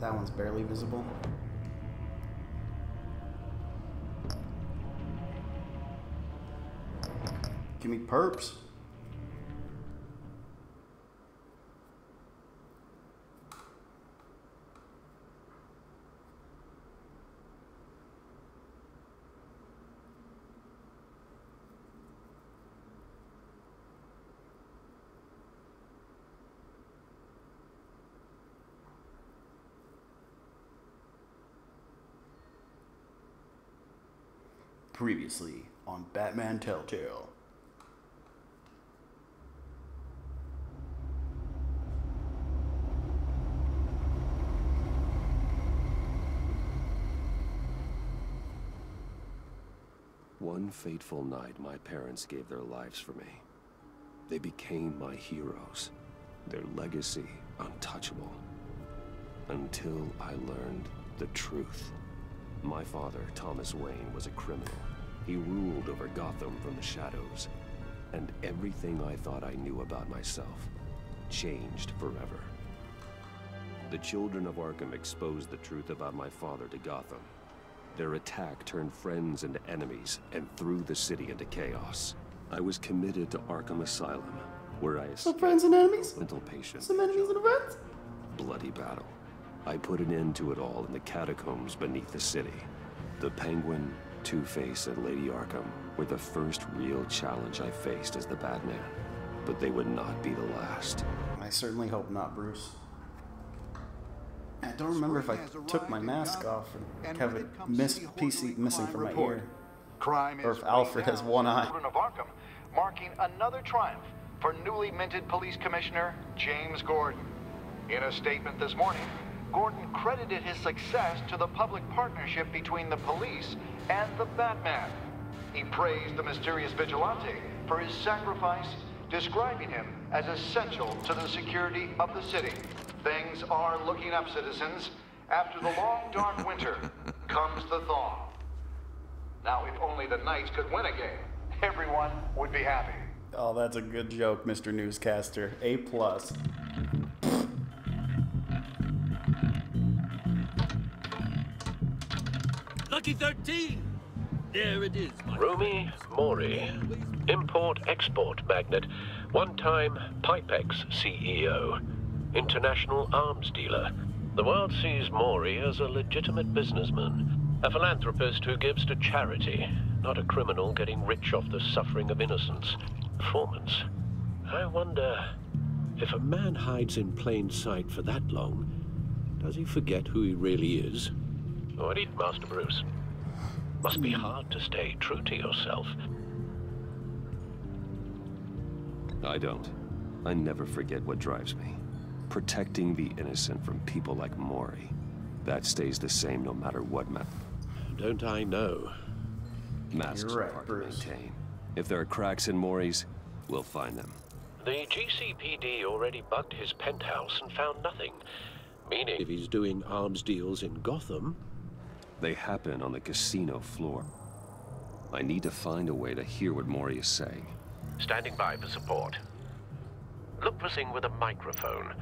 That one's barely visible. Give me perps. Previously on Batman Telltale. One fateful night, my parents gave their lives for me. They became my heroes, their legacy untouchable. Until I learned the truth. My father, Thomas Wayne, was a criminal. He ruled over Gotham from the shadows. And everything I thought I knew about myself changed forever. The children of Arkham exposed the truth about my father to Gotham. Their attack turned friends into enemies and threw the city into chaos. I was committed to Arkham Asylum, where I escaped friends and enemies? mental patient. Some enemies and friends? Bloody battle. I put an end to it all in the catacombs beneath the city. The Penguin, Two-Face, and Lady Arkham were the first real challenge I faced as the Batman. But they would not be the last. I certainly hope not, Bruce. I don't remember if I took my mask off and have it missing from my ear. Or if Alfred has one eye. Of Arkham, marking another triumph for newly minted police commissioner James Gordon. In a statement this morning, Gordon credited his success to the public partnership between the police and the Batman. He praised the mysterious vigilante for his sacrifice, describing him as essential to the security of the city. Things are looking up, citizens. After the long, dark winter comes the thaw. Now, if only the Knights could win a game, everyone would be happy. Oh, that's a good joke, Mr. Newscaster. A+. Lucky 13! There it is, my Rumi Mori, import-export magnate, one-time Pipex CEO, international arms dealer. The world sees Mori as a legitimate businessman, a philanthropist who gives to charity, not a criminal getting rich off the suffering of innocence. Performance. I wonder, If a man hides in plain sight for that long, does he forget who he really is? what is Master Bruce? Must be hard to stay true to yourself. I don't. I never forget what drives me. Protecting the innocent from people like Mori. That stays the same no matter what Don't I know? masks You're are right, hard Bruce. to maintain. If there are cracks in Mori's, we'll find them. The GCPD already bugged his penthouse and found nothing. Meaning... If he's doing arms deals in Gotham, They happen on the casino floor. I need to find a way to hear what Mori is saying. Standing by for support. Look for something with a microphone.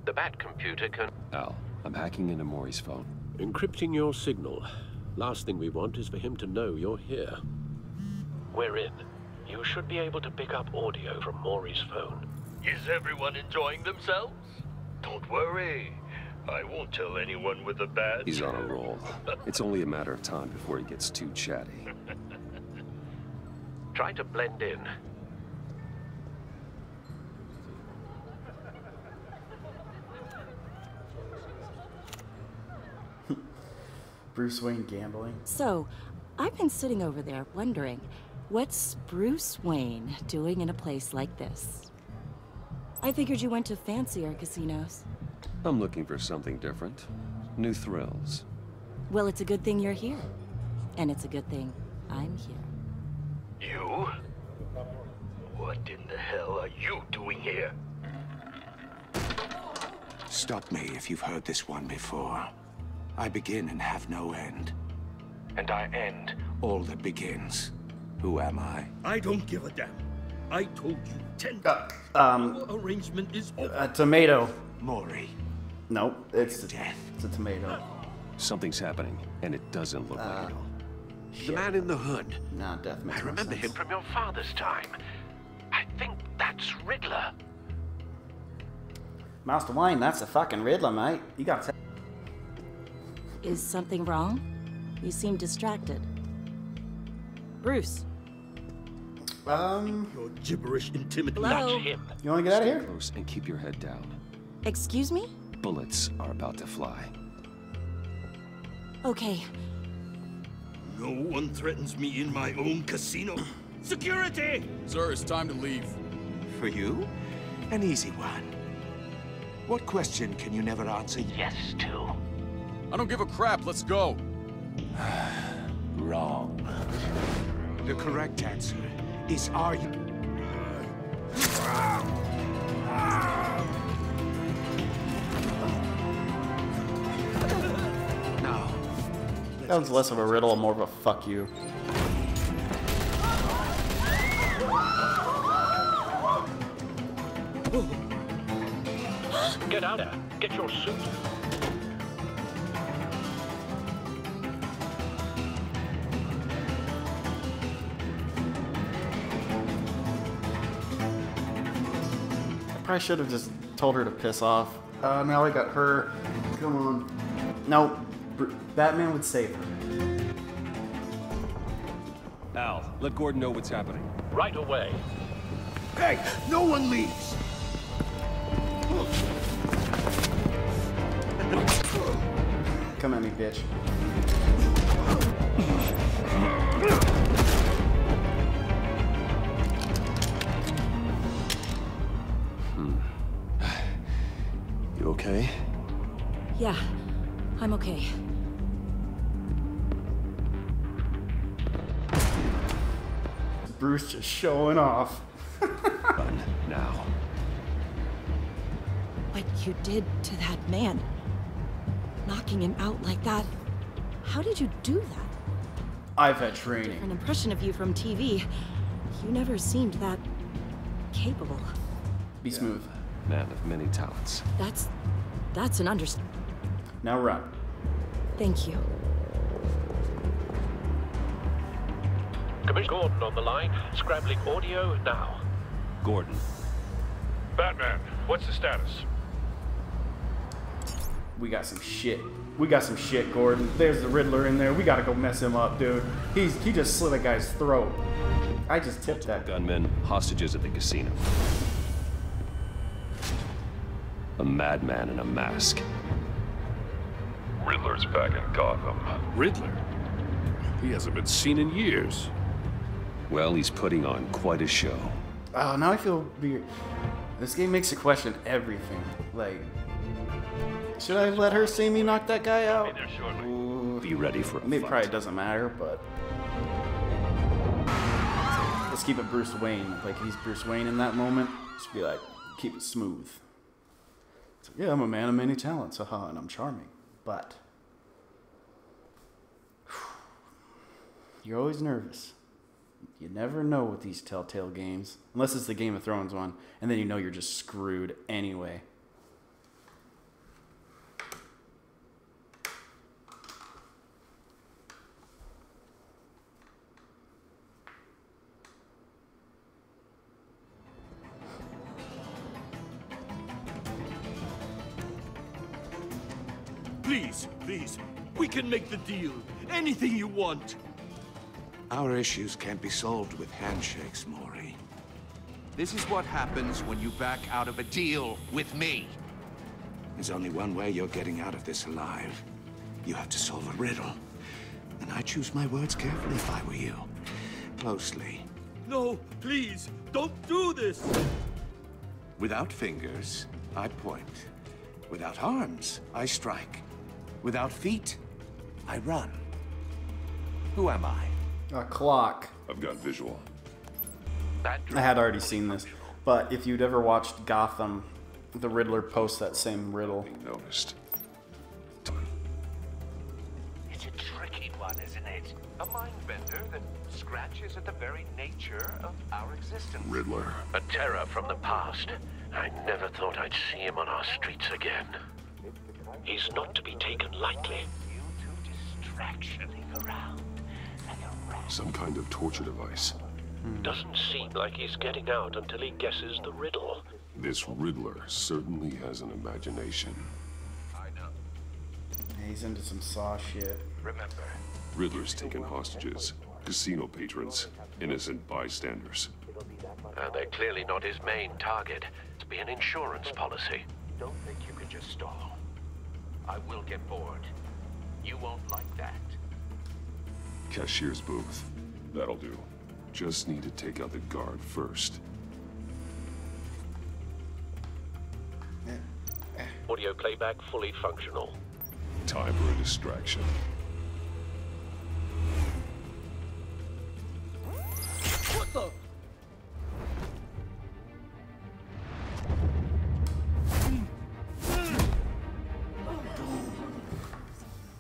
The Bat computer can... Al, I'm hacking into Mori's phone. encrypting your signal. Last thing we want is for him to know you're here. We're in. You should be able to pick up audio from Maury's phone. Is everyone enjoying themselves? Don't worry. I won't tell anyone with a badge. He's on a roll. It's only a matter of time before he gets too chatty. Try to blend in. Bruce Wayne gambling. So, I've been sitting over there wondering, what's Bruce Wayne doing in a place like this? I figured you went to fancier casinos. I'm looking for something different. New thrills. Well, it's a good thing you're here. And it's a good thing I'm here. You? What in the hell are you doing here? Stop me if you've heard this one before. I begin and have no end. And I end all that begins. Who am I? I don't give a damn. I told you 10 times. Arrangement is over. A tomato. Maury. Nope, it's Death. It's a tomato. Something's happening, and it doesn't look like it. The man in the hood. Nah, death makes I more remember sense. him from your father's time. I think that's Riddler. Master Wayne, that's a fucking Riddler, mate. You gotta Is something wrong? You seem distracted. Bruce. Your gibberish intimidating. Hello? That's him. You wanna get out of Stay here? close and keep your head down. Excuse me? Bullets are about to fly. Okay. No one threatens me in my own casino. Security! Sir, it's time to leave. For you? An easy one. What question can you never answer? Yes, too. I don't give a crap. Let's go. Wrong. The correct answer is are you... Now, That was less of a riddle and more of a fuck you. Get out there. Get your suit. I probably should have just told her to piss off. Now I got her. Come on. No, Batman would save her. Al, let Gordon know what's happening. Right away. Hey, no one leaves! Come at me, bitch. You okay? Yeah, I'm okay. Bruce just showing off. Run now. What you did to that man. Knocking him out like that. How did you do that? I've had training. An impression of you from TV. You never seemed that capable. Be smooth. Man of many talents. That's an understatement. Now run. Thank you. Commissioner Gordon on the line. Scrambling audio now. Gordon. Batman, what's the status? We got some shit. We got some shit, Gordon. There's the Riddler in there. We gotta go mess him up, dude. He just slit a guy's throat. I just tipped that gun. Gunmen, hostages at the casino. A madman in a mask. Riddler's back in Gotham. Riddler? He hasn't been seen in years. Well, he's putting on quite a show. Oh, now I feel weird. This game makes you question everything. Like, should I let her see me knock that guy out? Ooh, Be ready for a maybe fight. probably doesn't matter, but let's keep it Bruce Wayne. Like he's Bruce Wayne in that moment. Just be like, keep it smooth. It's like, yeah, I'm a man of many talents, haha, and I'm charming. But you're always nervous. You never know with these Telltale games, unless it's the Game of Thrones one, and then you know you're just screwed anyway. Please, we can make the deal. Anything you want. Our issues can't be solved with handshakes, Maury. This is what happens when you back out of a deal with me. There's only one way you're getting out of this alive. You have to solve a riddle. And I choose my words carefully if I were you. Closely. No, please, don't do this! Without fingers, I point. Without arms, I strike. Without feet, I run. Who am I? A clock. I've got visual. I had already seen this, but if you'd ever watched Gotham, the Riddler posts that same riddle. Being noticed. It's a tricky one, isn't it? A mind bender that scratches at the very nature of our existence. Riddler. A terror from the past. I never thought I'd see him on our streets again. He's not to be taken lightly. Some kind of torture device. Doesn't seem like he's getting out until he guesses the riddle. This Riddler certainly has an imagination. Yeah, he's into some Saw shit. Remember, Riddler's taken hostages, casino patrons, innocent bystanders. They're clearly not his main target. It's be an insurance policy. don't think you can just stall. I will get bored. You won't like that. Cashier's booth. That'll do. Just need to take out the guard first. Audio playback fully functional. Time for a distraction. What the?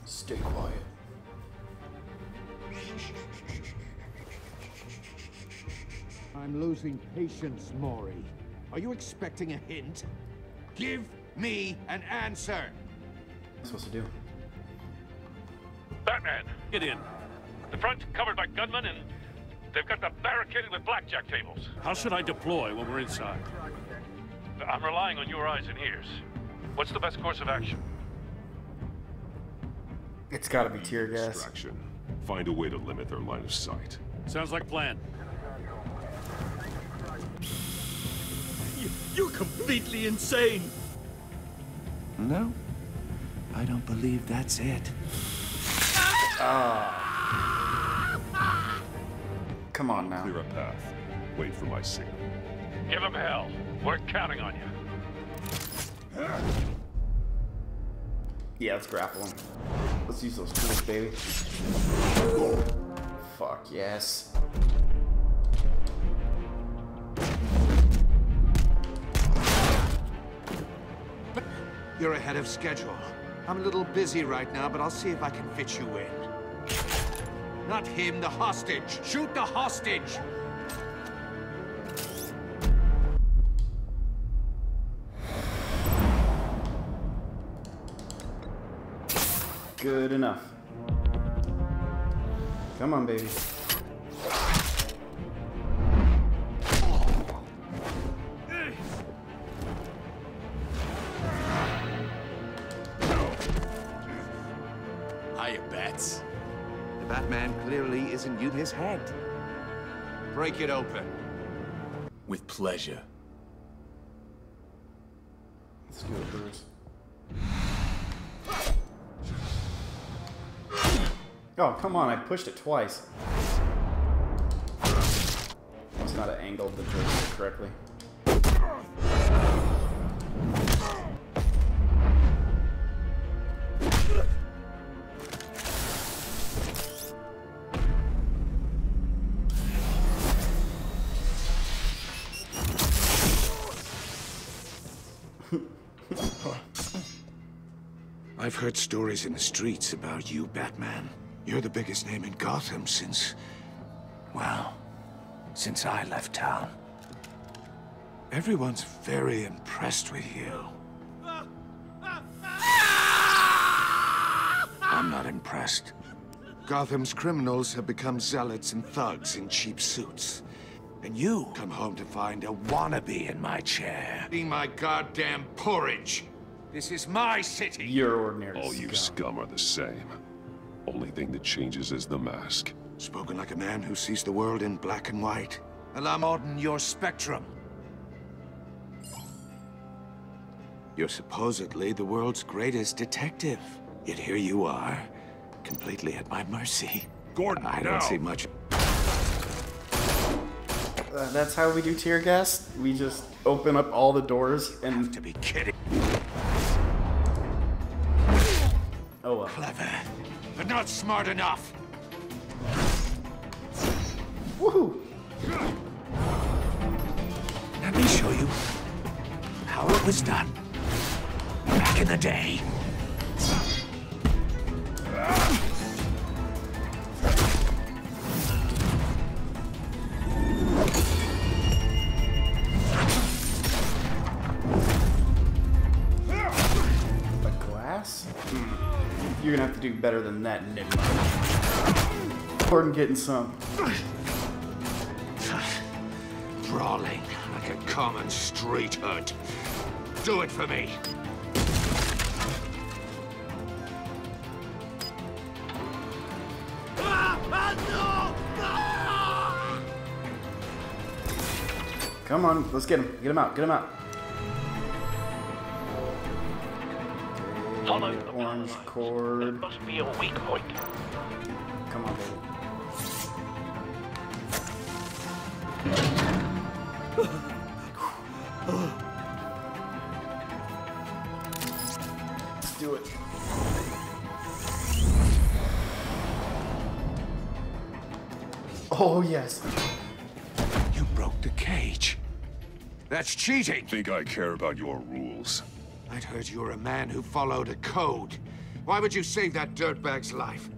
Stay quiet. I'm losing patience, Maury. Are you expecting a hint? Give me an answer! What am I supposed to do? Batman, get in. The front's covered by gunmen, and they've got them barricaded with blackjack tables. How should I deploy when we're inside? I'm relying on your eyes and ears. What's the best course of action? It's gotta be tear gas. Distraction. Find a way to limit their line of sight. Sounds like a plan. You're completely insane! No, I don't believe that's it. Come on now. Clear a path. Wait for my signal. Give them hell. We're counting on you. Yeah, let's grapple him. Let's use those tools, baby. Fuck yes. You're ahead of schedule. I'm a little busy right now, but I'll see if I can fit you in. Not him, the hostage. Shoot the hostage! Good enough. Come on, baby. Hiya, Bats. The Batman clearly isn't using his head. Break it open. With pleasure. Let's do it, Bruce. Oh, come on, I pushed it twice. Must not have angled the joystick correctly. I've heard stories in the streets about you, Batman. You're the biggest name in Gotham since... well, since I left town. Everyone's very impressed with you. I'm not impressed. Gotham's criminals have become zealots and thugs in cheap suits. And you come home to find a wannabe in my chair. Eating my goddamn porridge. This is my city. You're ordinary All you scum are the same. Only thing that changes is the mask. Spoken like a man who sees the world in black and white. Allow Morton your spectrum. You're supposedly the world's greatest detective. Yet here you are, completely at my mercy. Gordon, I don't see much. That's how we do tear gas? We just open up all the doors and... You have to be kidding. Oh well. Clever, but not smart enough. Woohoo! Let me show you how it was done back in the day. You're gonna have to do better than that, Enigma. Gordon getting some. Brawling like a common street hood. Do it for me. Come on, let's get him. Get him out. Get him out. Follow the orange cord. There must be a weak point. Come on, baby. Let's do it. Oh, yes. You broke the cage. That's cheating. Think I care about your rules? I'd heard you were a man who followed a code. Why would you save that dirtbag's life?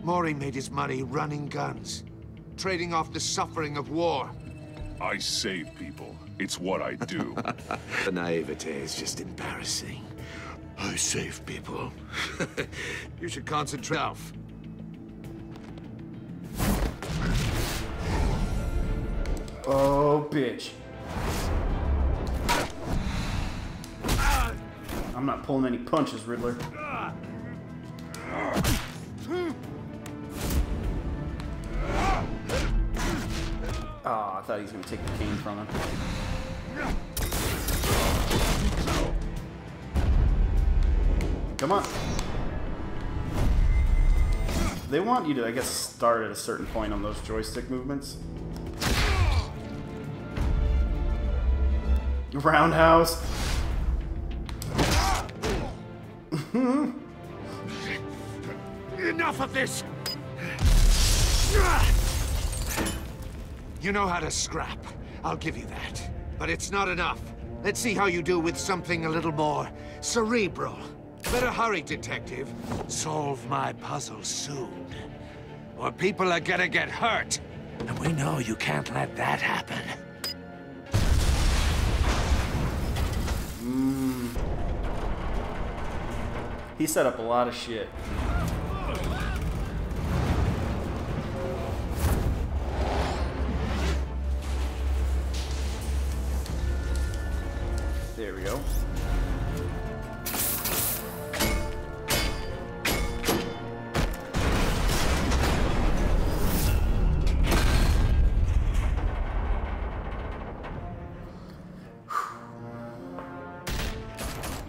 Maury made his money running guns, trading off the suffering of war. I save people. It's what I do. The naivete is just embarrassing. I save people. You should concentrate. Oh, bitch. I'm not pulling any punches, Riddler. Oh, I thought he was going to take the cane from him. Come on. They want you to, I guess, start at a certain point on those joystick movements. Roundhouse. Enough of this! You know how to scrap. I'll give you that. But it's not enough. Let's see how you do with something a little more cerebral. Better hurry, detective. Solve my puzzle soon. Or people are gonna get hurt. And we know you can't let that happen. He set up a lot of shit. There we go.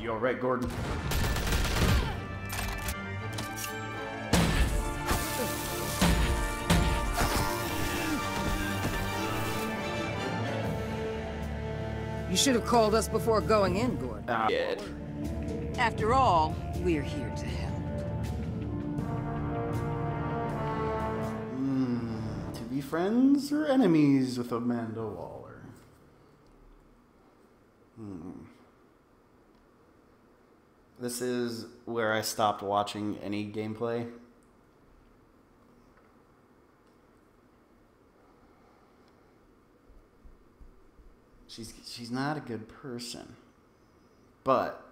You all right, Gordon? You should have called us before going in, Gordon. Yeah. After all, we're here to help. To be friends or enemies with Amanda Waller? This is where I stopped watching any gameplay. She's not a good person, but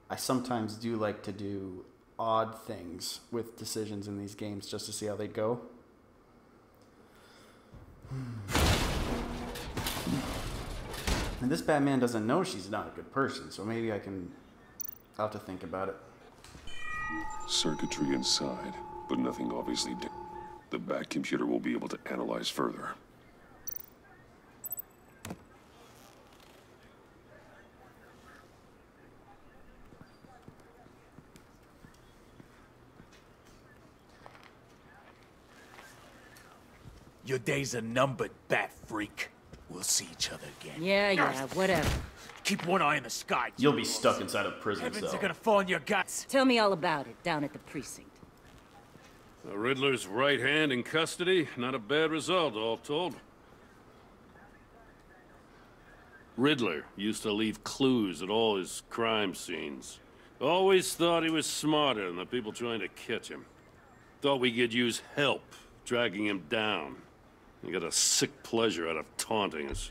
I sometimes do like to do odd things with decisions in these games just to see how they go. And this Batman doesn't know she's not a good person, so maybe I'll have to think about it. Circuitry inside, but nothing obviously the Bat computer will be able to analyze further. Your days are numbered, Bat Freak. We'll see each other again. Yeah, whatever. Keep one eye in the sky. You'll be stuck inside a prison Heavens cell. are gonna fall on your guts. Tell me all about it down at the precinct. The Riddler's right hand in custody. Not a bad result, all told. Riddler used to leave clues at all his crime scenes. Always thought he was smarter than the people trying to catch him. Thought we could use help dragging him down. He got a sick pleasure out of taunting us.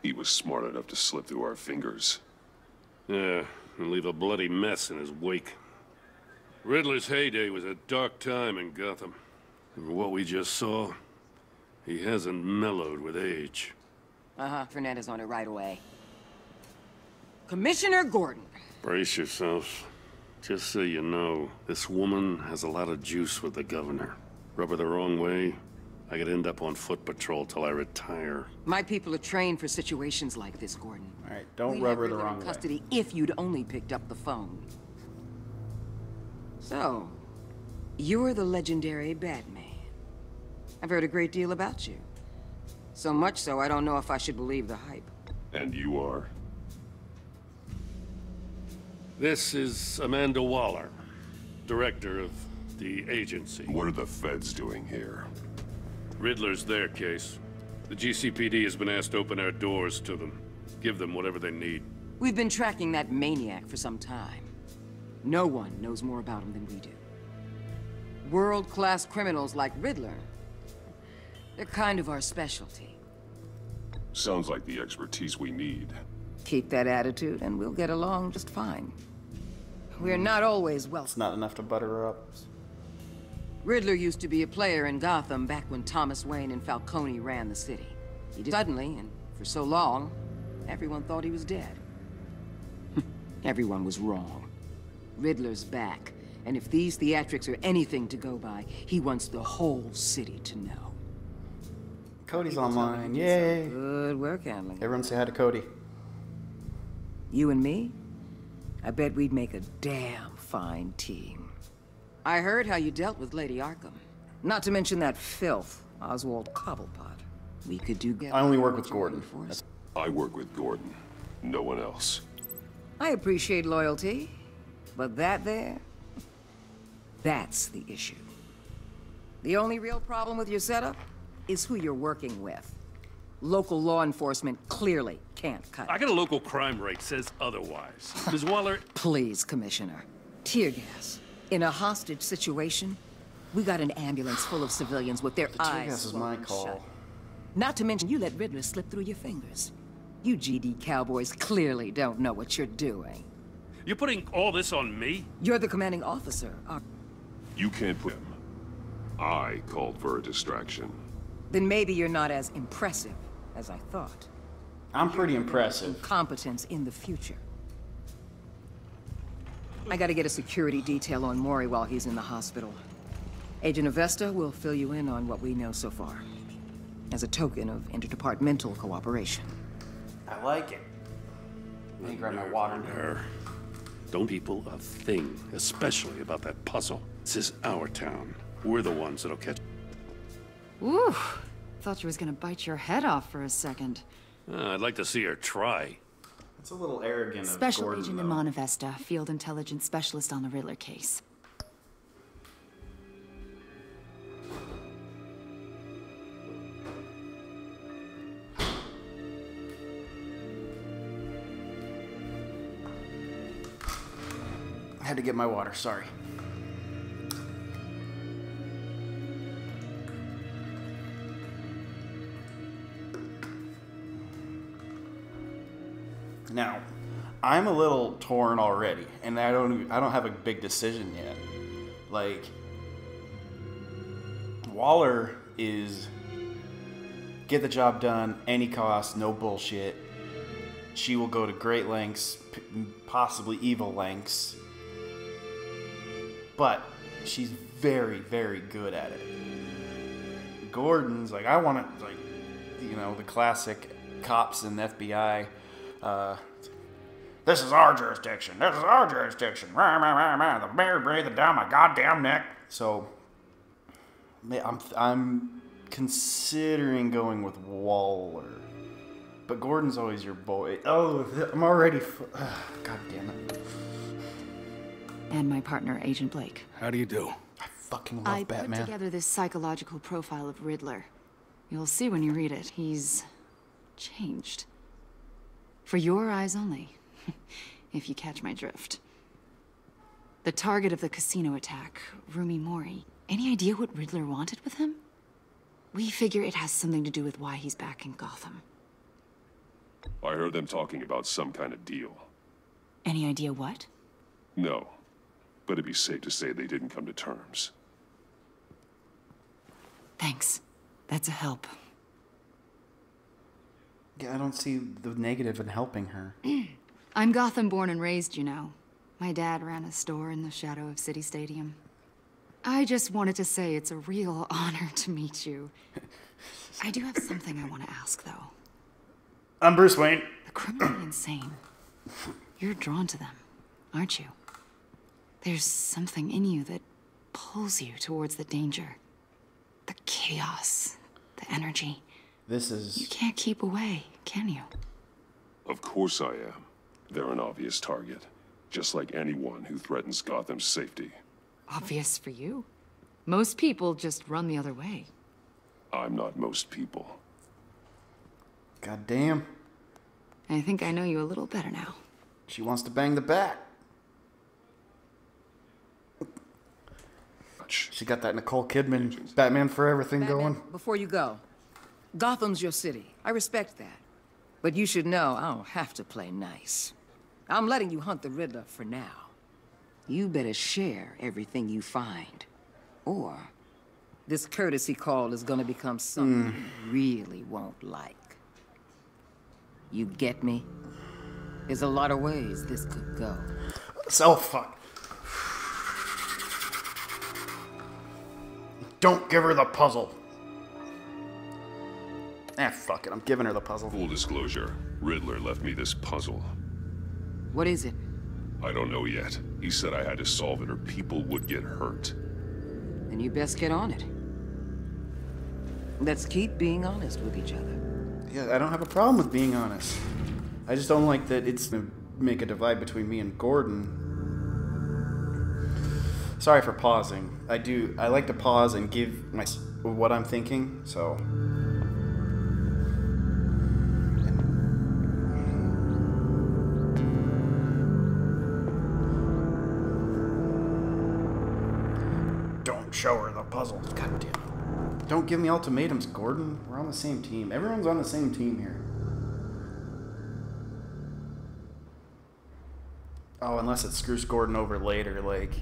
He was smart enough to slip through our fingers. Yeah, and leave a bloody mess in his wake. Riddler's heyday was a dark time in Gotham. For what we just saw, he hasn't mellowed with age. Fernandez on it right away. Commissioner Gordon. Brace yourselves. Just so you know, this woman has a lot of juice with the governor. Rub her the wrong way, I could end up on foot patrol till I retire. My people are trained for situations like this, Gordon. All right, don't rub her the wrong way. Custody if you'd only picked up the phone. So, you're the legendary Batman. I've heard a great deal about you. So much so, I don't know if I should believe the hype. And you are? This is Amanda Waller, director of the agency. What are the feds doing here? Riddler's their case. The GCPD has been asked to open our doors to them. Give them whatever they need. We've been tracking that maniac for some time. No one knows more about him than we do. World-class criminals like Riddler. They're kind of our specialty. Sounds like the expertise we need. Keep that attitude and we'll get along just fine. We're not always welcome. It's not enough to butter her up. Riddler used to be a player in Gotham back when Thomas Wayne and Falcone ran the city. He did suddenly, and for so long, everyone thought he was dead. Everyone was wrong. Riddler's back, and if these theatrics are anything to go by, he wants the whole city to know. Cody's online, yay! Good work, handling. Everyone say hi to Cody. You and me? I bet we'd make a damn fine team. I heard how you dealt with Lady Arkham. Not to mention that filth, Oswald Cobblepot. We could do... I only work with Gordon. I work with Gordon. No one else. I appreciate loyalty, but that's the issue. The only real problem with your setup is who you're working with. Local law enforcement clearly can't cut it. I got a local crime rate says otherwise. Ms. Waller... Please, Commissioner. Tear gas. In a hostage situation, we got an ambulance full of civilians with their eyes tear gas is my call. shut. Not to mention, you let Riddler slip through your fingers. You GD cowboys clearly don't know what you're doing. You're putting all this on me? You're the commanding officer. You can't put him. I called for a distraction. Then maybe you're not as impressive as I thought. I'm pretty impressive. Incompetence in the future. I gotta get a security detail on Maury while he's in the hospital. Agent Avesta will fill you in on what we know so far, as a token of interdepartmental cooperation. I like it. Let me grab my water. Her. Don't people a thing, especially about that puzzle. This is our town. We're the ones that'll catch. Ooh, thought you was gonna bite your head off for a second. I'd like to see her try. It's a little arrogant of Special Gordon, Agent though. Iman Avesta, Field Intelligence Specialist on the Riddler case. I had to get my water, sorry. Now, I'm a little torn already, and I don't have a big decision yet. Like, Waller is get the job done, any cost, no bullshit. She will go to great lengths, possibly evil lengths, but she's very, very good at it. Gordon's like, I want to, like, you know, the classic cops and FBI. This is our jurisdiction. This is our jurisdiction. The mayor breathing down my goddamn neck. So, I'm considering going with Waller, but Gordon's always your boy. Oh, I'm already. God damn it. And my partner, Agent Blake. How do you do? I fucking love Batman. I put together this psychological profile of Riddler. You'll see when you read it. He's changed. For your eyes only, if you catch my drift. The target of the casino attack, Rumi Mori. Any idea what Riddler wanted with him? We figure it has something to do with why he's back in Gotham. I heard them talking about some kind of deal. Any idea what? No. but it'd be safe to say they didn't come to terms. Thanks. That's a help. Yeah, I don't see the negative in helping her. I'm Gotham born and raised, you know. My dad ran a store in the shadow of City Stadium. I just wanted to say it's a real honor to meet you. I do have something I want to ask, though. I'm Bruce Wayne. The criminally insane. You're drawn to them, aren't you? There's something in you that pulls you towards the danger. The chaos, the energy. This is... You can't keep away, can you? Of course I am. They're an obvious target. Just like anyone who threatens Gotham's safety. Obvious for you. Most people just run the other way. I'm not most people. God damn. I think I know you a little better now. She wants to bang the bat. She got that Nicole Kidman Batman Forever thing going. Before you go, Gotham's your city. I respect that. But you should know I don't have to play nice. I'm letting you hunt the Riddler for now. You better share everything you find. Or this courtesy call is gonna become something you really won't like. You get me? There's a lot of ways this could go. So fuck. Don't give her the puzzle. Fuck it. I'm giving her the puzzle. Full disclosure, Riddler left me this puzzle. What is it? I don't know yet. He said I had to solve it or people would get hurt. Then you best get on it. Let's keep being honest with each other. Yeah, I don't have a problem with being honest. I just don't like that it's gonna make a divide between me and Gordon. Sorry for pausing. I like to pause and give my what I'm thinking, so. Don't show her the puzzle. God damn it. Don't give me ultimatums, Gordon. We're on the same team. Everyone's on the same team here. Oh, unless it screws Gordon over later, like...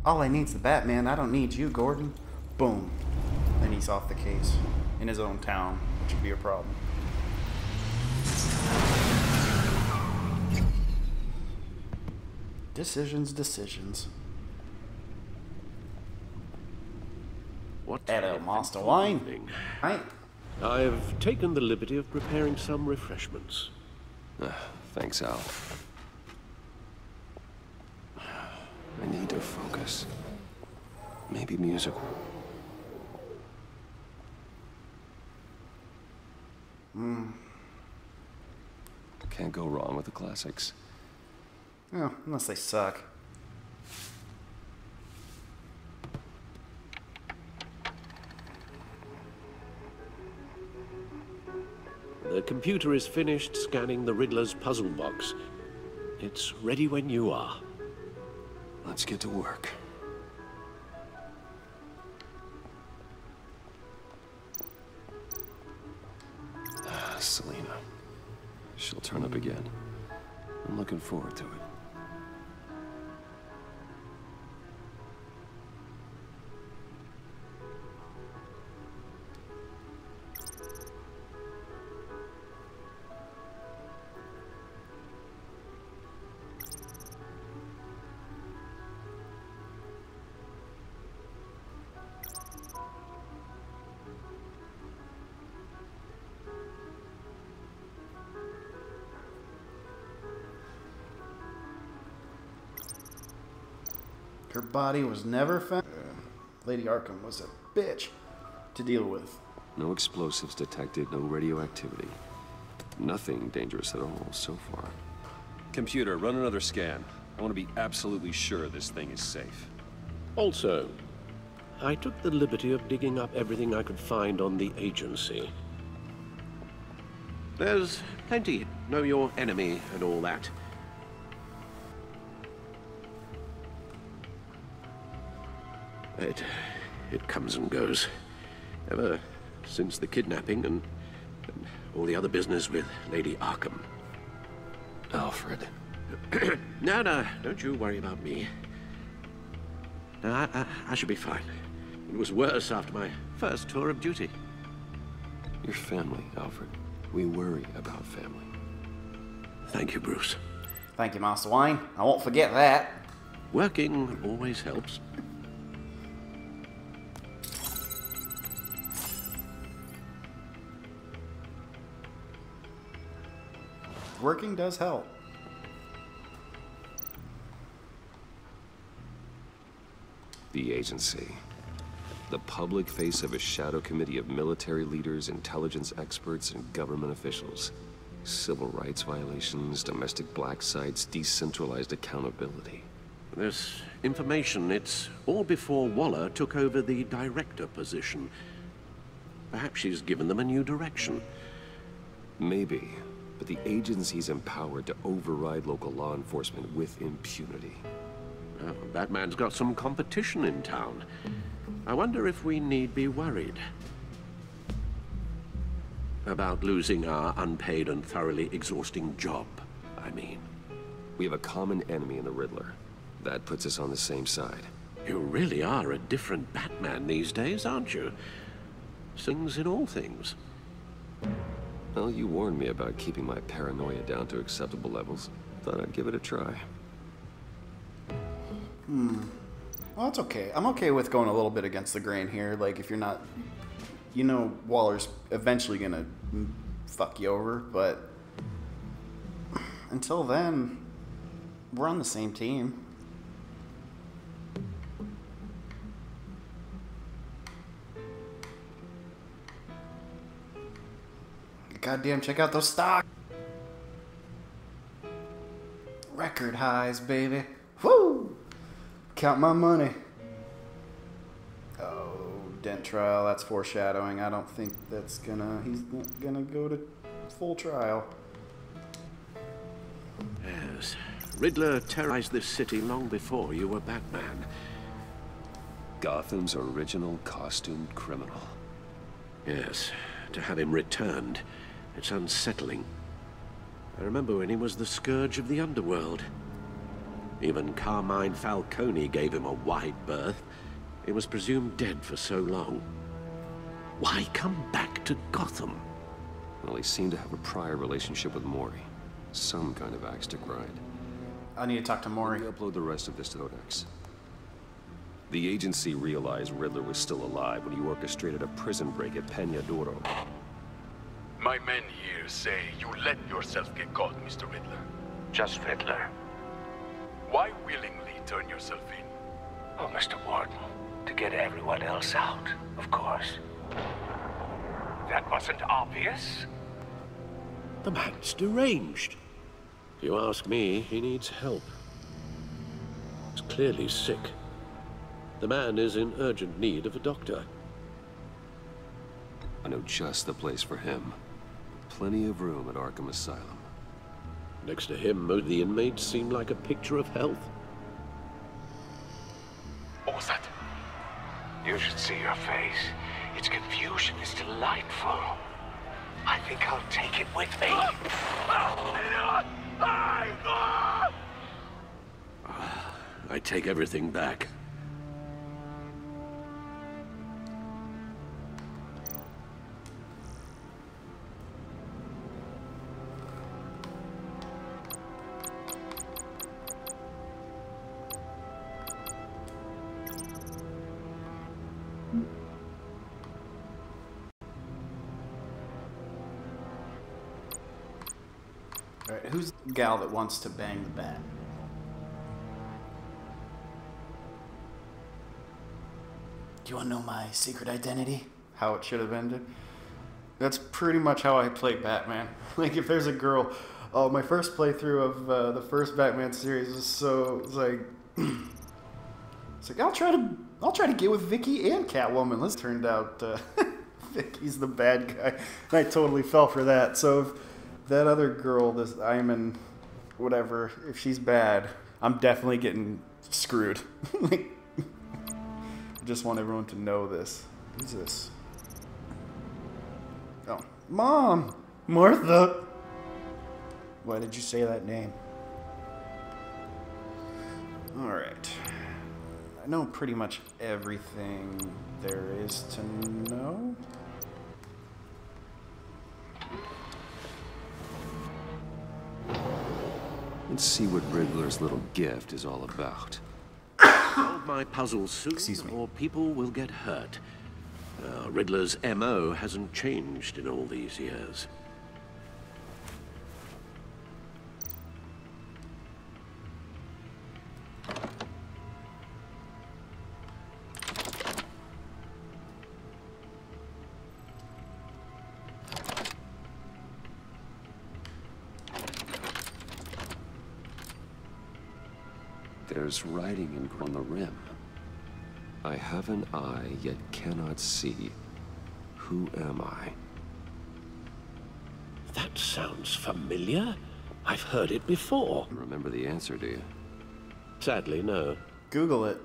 All I need's the Batman. I don't need you, Gordon. Boom. Then he's off the case. In his own town, which would be a problem. Decisions. What a monster wine. Right. I've taken the liberty of preparing some refreshments. Thanks, Al. I need to focus. Maybe musical. Can't go wrong with the classics. Oh, unless they suck. The computer is finished scanning the Riddler's puzzle box. It's ready when you are. Let's get to work. Selena. She'll turn up again. I'm looking forward to it. Her body was never found. Lady Arkham was a bitch to deal with. No explosives detected, no radioactivity. Nothing dangerous at all so far. Computer, run another scan. I want to be absolutely sure this thing is safe. Also, I took the liberty of digging up everything I could find on the agency. There's plenty. Know your enemy and all that. It comes and goes. Ever since the kidnapping and all the other business with Lady Arkham. Alfred. No, don't you worry about me. No, I should be fine. It was worse after my first tour of duty. Your family, Alfred. We worry about family. Thank you, Bruce. Thank you, Master Wayne. I won't forget that. Working always helps. Working does help. The agency. The public face of a shadow committee of military leaders, intelligence experts, and government officials. Civil rights violations, domestic black sites, decentralized accountability. This information, it's all before Waller took over the director position. Perhaps she's given them a new direction. Maybe, but the agency's empowered to override local law enforcement with impunity. Oh, Batman's got some competition in town. I wonder if we need be worried about losing our unpaid and thoroughly exhausting job, I mean. We have a common enemy in the Riddler. That puts us on the same side. You really are a different Batman these days, aren't you? Things in all things. Well, you warned me about keeping my paranoia down to acceptable levels. Thought I'd give it a try. Well, that's okay. I'm okay with going a little bit against the grain here. Like, if you're not... You know Waller's eventually gonna fuck you over, but... Until then, we're on the same team. Goddamn, check out those stocks. Record highs, baby. Woo! Count my money. Oh, dent trial, that's foreshadowing. I don't think that's gonna... He's not gonna go to full trial. Yes. Riddler terrorized this city long before you were Batman. Gotham's original costumed criminal. Yes. To have him returned, it's unsettling. I remember when he was the scourge of the underworld. Even Carmine Falcone gave him a wide berth. He was presumed dead for so long. Why come back to Gotham? Well, he seemed to have a prior relationship with Mori. Some kind of axe to grind. I need to talk to Mori. Upload the rest of this to Codex. The agency realized Riddler was still alive when he orchestrated a prison break at Peñadoro. My men here say you let yourself get caught, Mr. Riddler. Just Riddler. Why willingly turn yourself in? Oh, Mr. Warden, to get everyone else out, of course. That wasn't obvious. The man's deranged. If you ask me, he needs help. He's clearly sick. The man is in urgent need of a doctor. I know just the place for him. Plenty of room at Arkham Asylum. Next to him, most of the inmates seem like a picture of health. What was that? You should see your face. Its confusion is delightful. I think I'll take it with me. I take everything back. Alright, who's the gal that wants to bang the bat? Do you want to know my secret identity? How it should have ended? That's pretty much how I play Batman. Like, if there's a girl... Oh, my first playthrough of the first Batman series was so... It's like... It's like, I'll try to get with Vicky and Catwoman. This turned out Vicky's the bad guy. And I totally fell for that. So if that other girl, this Iman, whatever, if she's bad, I'm definitely getting screwed. Like, I just want everyone to know this. Who's this? Oh, Mom! Martha! Why did you say that name? Alright. know pretty much everything there is to know. Let's see what Riddler's little gift is all about. Solve my puzzle soon, or people will get hurt. Riddler's MO hasn't changed in all these years. There's writing on the rim. I have an eye, yet cannot see. Who am I? That sounds familiar. I've heard it before. Remember the answer, do you? Sadly, no. Google it.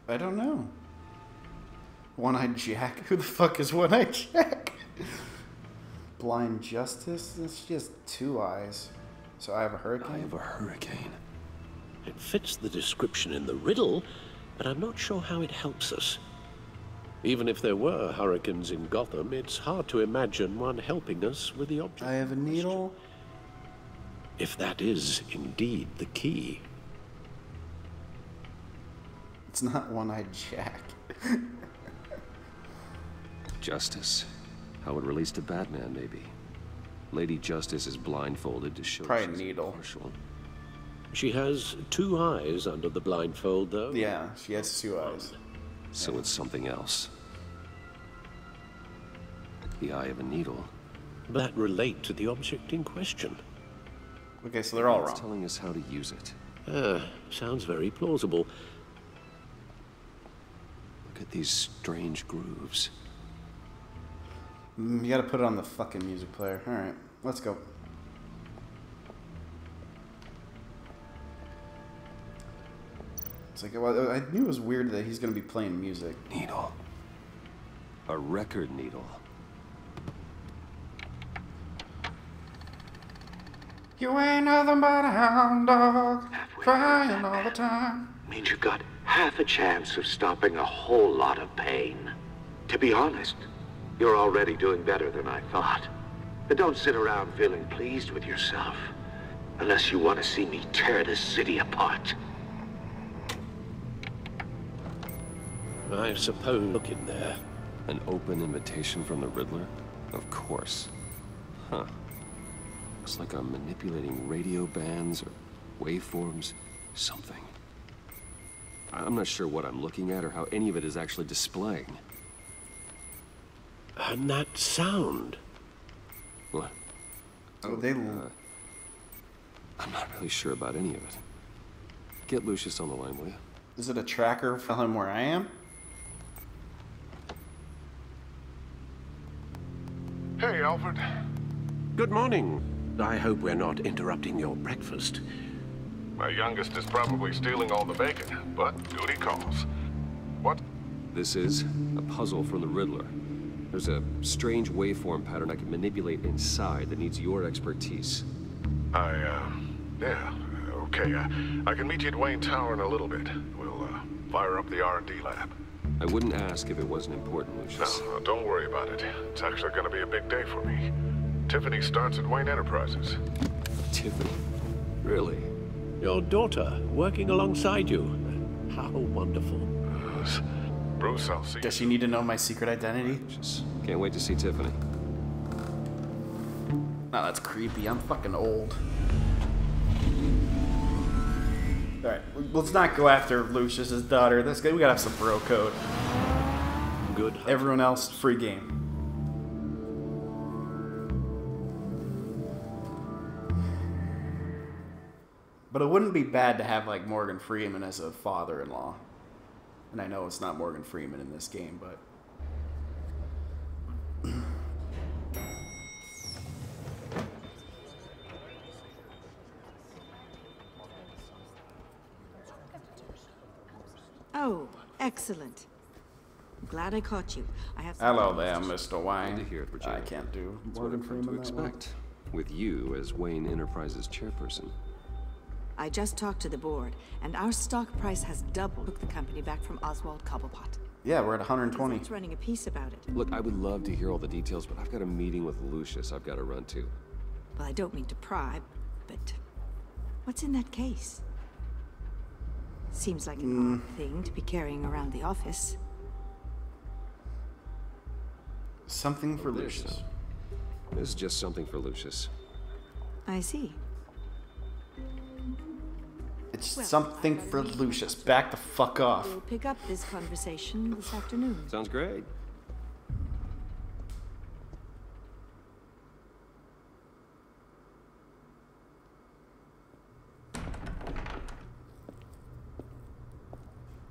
I don't know. One-Eyed Jack? Who the fuck is One-Eyed Jack? Blind Justice? It's just two eyes. So I have a hurricane? I have a hurricane. It fits the description in the riddle, but I'm not sure how it helps us. Even if there were hurricanes in Gotham, it's hard to imagine one helping us with the object. I have a needle. If that is indeed the key. It's not One-Eyed Jack. Justice. How it relates to Batman, maybe. Lady Justice is blindfolded to show Probably she's needle. impartial. She has two eyes under the blindfold, though. Yeah, she has two eyes. So it's something else. The eye of a needle. That relate to the object in question. Okay, so they're all It's wrong. telling us how to use it. Sounds very plausible. Look at these strange grooves. You gotta put it on the fucking music player. Alright, let's go. It's like, well, I knew it was weird that he's gonna be playing music. Needle. A record needle. You ain't nothing but a hound dog, crying all the time. Means you got half a chance of stopping a whole lot of pain. To be honest, you're already doing better than I thought. But don't sit around feeling pleased with yourself. Unless you want to see me tear this city apart. I suppose look in there. An open invitation from the Riddler? Of course. Huh. Looks like I'm manipulating radio bands or waveforms. Something. I'm not sure what I'm looking at or how any of it is actually displaying. And that sound. What? Oh, they... I'm not really sure about any of it. Get Lucius on the line, will you? Is it a tracker telling him where I am? Hey, Alfred. Good morning. I hope we're not interrupting your breakfast. My youngest is probably stealing all the bacon, but duty calls. What? This is a puzzle from the Riddler. There's a strange waveform pattern I can manipulate inside that needs your expertise. Yeah, okay. I can meet you at Wayne Tower in a little bit. We'll, fire up the R&D lab. I wouldn't ask if it wasn't important, Lucius. No, don't worry about it. It's actually gonna be a big day for me. Tiffany starts at Wayne Enterprises. Tiffany? Really? Your daughter, working alongside you. How wonderful. Bruce, I'll see you. Does she need to know my secret identity? Just can't wait to see Tiffany. No, that's creepy. I'm fucking old. Alright, let's not go after Lucius's daughter. We gotta have some bro code. Good. Everyone else, free game. But it wouldn't be bad to have, like, Morgan Freeman as a father-in-law. And I know it's not Morgan Freeman in this game, but... Oh, excellent. I'm glad I caught you. I have. Hello there, Mr. Wayne. Good to hear it, Virginia. I can't do That's Morgan what I've come Freeman to that well. expect. With you as Wayne Enterprises chairperson. I just talked to the board, and our stock price has doubled. Took the company back from Oswald Cobblepot. Yeah, we're at 120. He's running a piece about it. Look, I would love to hear all the details, but I've got a meeting with Lucius I've got to run to. Well, I don't mean to pry, but what's in that case? Seems like an odd thing to be carrying around the office. Something for Lucius. This is just something for Lucius. I see. It's Well, something for Lucius. Back the fuck off. We'll pick up this conversation this afternoon. Sounds great.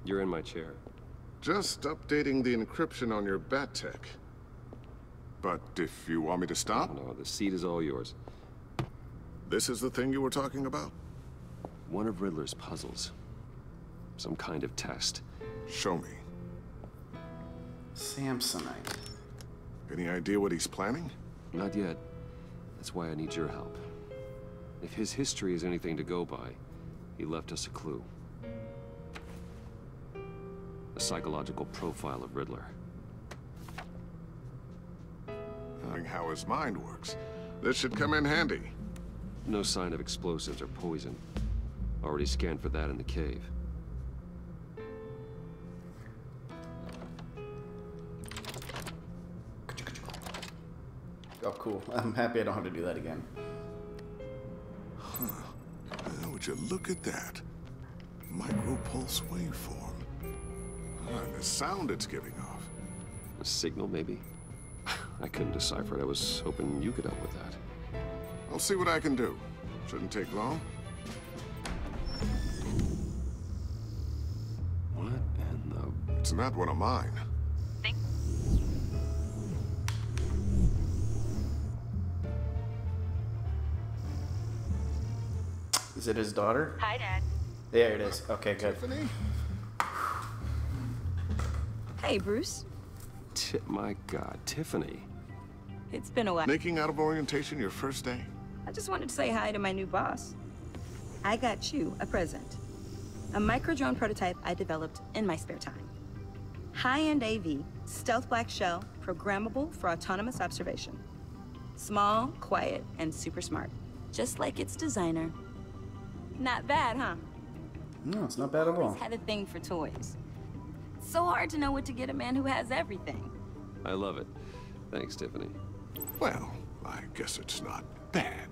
You're in my chair. Just updating the encryption on your bat tech. But if you want me to stop? No, the seat is all yours. This is the thing you were talking about? One of Riddler's puzzles. Some kind of test. Show me. Samsonite. Any idea what he's planning? Not yet. That's why I need your help. If his history is anything to go by, he left us a clue. A psychological profile of Riddler. Knowing how his mind works, this should come in handy. No sign of explosives or poison. Already scanned for that in the cave. Oh, cool. I'm happy I don't have to do that again. Huh. Would you look at that? Micro-pulse waveform. And the sound it's giving off. A signal, maybe? I couldn't decipher it. I was hoping you could help with that. I'll see what I can do. Shouldn't take long. What in the... It's not one of mine. Is it his daughter? Hi, Dad. There it is. Okay, good. Tiffany? Hey, Bruce. My God, Tiffany. It's been a while. Making out of orientation your first day? I just wanted to say hi to my new boss. I got you a present. A micro-drone prototype I developed in my spare time. High-end AV, stealth black shell, programmable for autonomous observation. Small, quiet, and super smart. Just like its designer. Not bad, huh? No, it's not bad at all. Always had a thing for toys. It's so hard to know what to get a man who has everything. I love it. Thanks, Tiffany. Well, I guess it's not bad.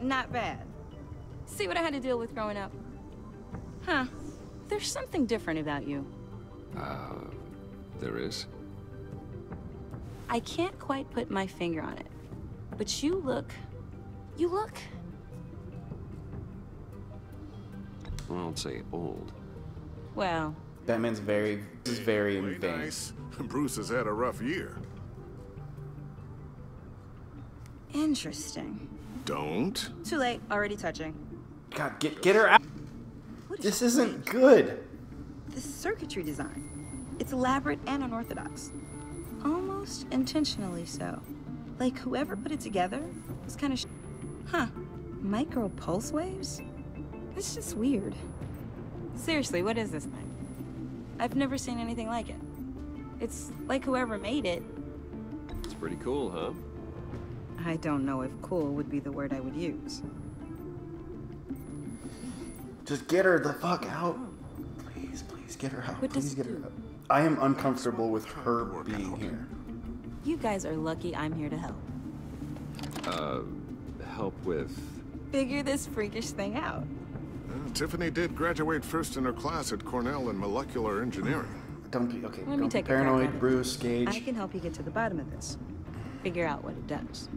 Not bad. See what I had to deal with growing up? Huh. There's something different about you. There is? I can't quite put my finger on it. But you look... Well, I'd say old. Well... Batman's very in vain. Nice. Bruce has had a rough year. Interesting. Don't. Too late. Already touching. God, get her out. This isn't good. The circuitry design. It's elaborate and unorthodox. Almost intentionally so. Like whoever put it together was kind of Huh. Micro pulse waves? It's just weird. Seriously, what is this thing? I've never seen anything like it. It's like whoever made it. It's pretty cool, huh? I don't know if cool would be the word I would use. Just get her the fuck out. Please, please get her out. Please get her out. I am uncomfortable with her being here. You guys are lucky I'm here to help. Help with... Figure this freakish thing out. Tiffany did graduate first in her class at Cornell in molecular engineering. Don't be, okay, Let me don't be take a crack paranoid, at it. Bruce, Gage. I can help you get to the bottom of this. Figure out what it does.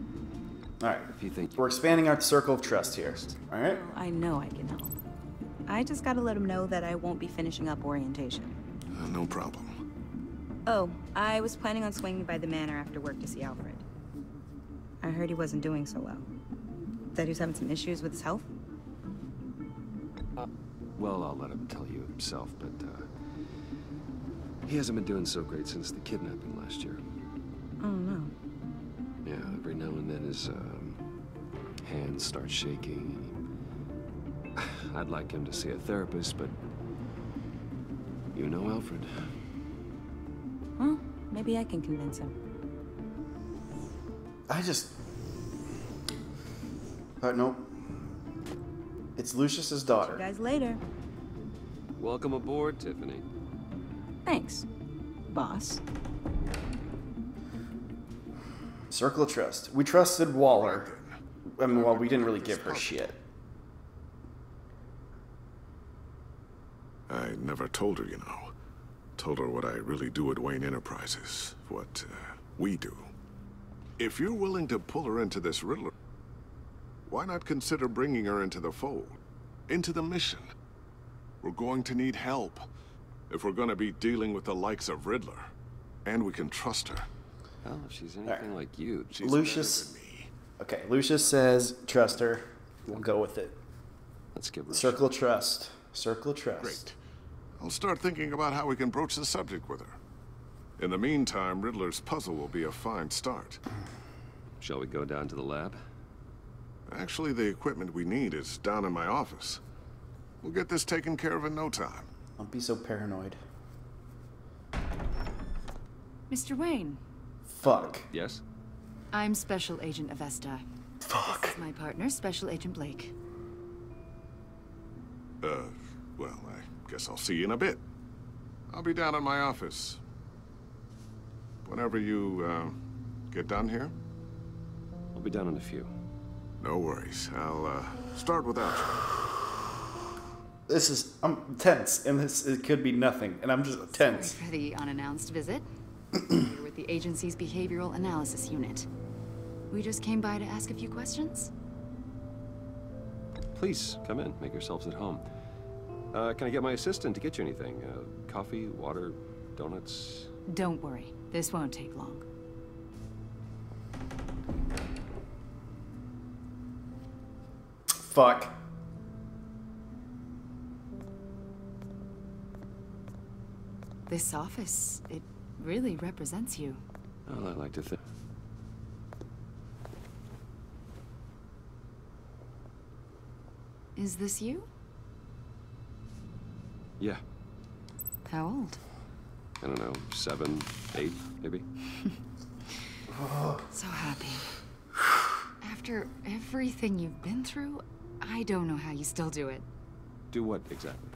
Alright, if you think we're expanding our circle of trust here. Alright? I know I can help. I just gotta let him know that I won't be finishing up orientation. No problem. Oh, I was planning on swinging by the manor after work to see Alfred. I heard he wasn't doing so well. That he was having some issues with his health? Well, I'll let him tell you himself, but, he hasn't been doing so great since the kidnapping last year. Oh, no. Yeah, every now and then his, hands start shaking. I'd like him to see a therapist, but... You know Alfred. Well, maybe I can convince him. Nope. It's Lucius's daughter. See you guys later. Welcome aboard, Tiffany. Thanks, boss. Circle of trust. We trusted Waller. I mean, well, we didn't really give her shit. I never told her, you know. Told her what I really do at Wayne Enterprises. What, we do. If you're willing to pull her into this Riddler, why not consider bringing her into the fold? Into the mission? We're going to need help if we're going to be dealing with the likes of Riddler. And we can trust her. Well, if she's anything like you, she's Lucius. better than me. Okay, Lucius says trust her. We'll go with it. Let's give her a Circle of trust. Circle of trust. Great. I'll start thinking about how we can broach the subject with her. In the meantime, Riddler's puzzle will be a fine start. Shall we go down to the lab? Actually, the equipment we need is down in my office. We'll get this taken care of in no time. Don't be so paranoid. Mr. Wayne. Fuck. Yes? I'm Special Agent Avesta. Fuck. This is my partner, Special Agent Blake. Well, I guess I'll see you in a bit. I'll be down in my office. Whenever you, get done here? I'll be down in a few. No worries. I'll, start without you. I'm tense, and it could be nothing, and I'm just tense. Sorry for the unannounced visit. We're with the agency's Behavioral Analysis Unit. We just came by to ask a few questions. Please, come in. Make yourselves at home. Can I get my assistant to get you anything? Coffee, water, donuts? Don't worry. This won't take long. Fuck. This office, it really represents you. Well, I like to think. Is this you? Yeah. How old? I don't know, 7, 8, maybe? So happy. After everything you've been through, I don't know how you still do it. Do what, exactly?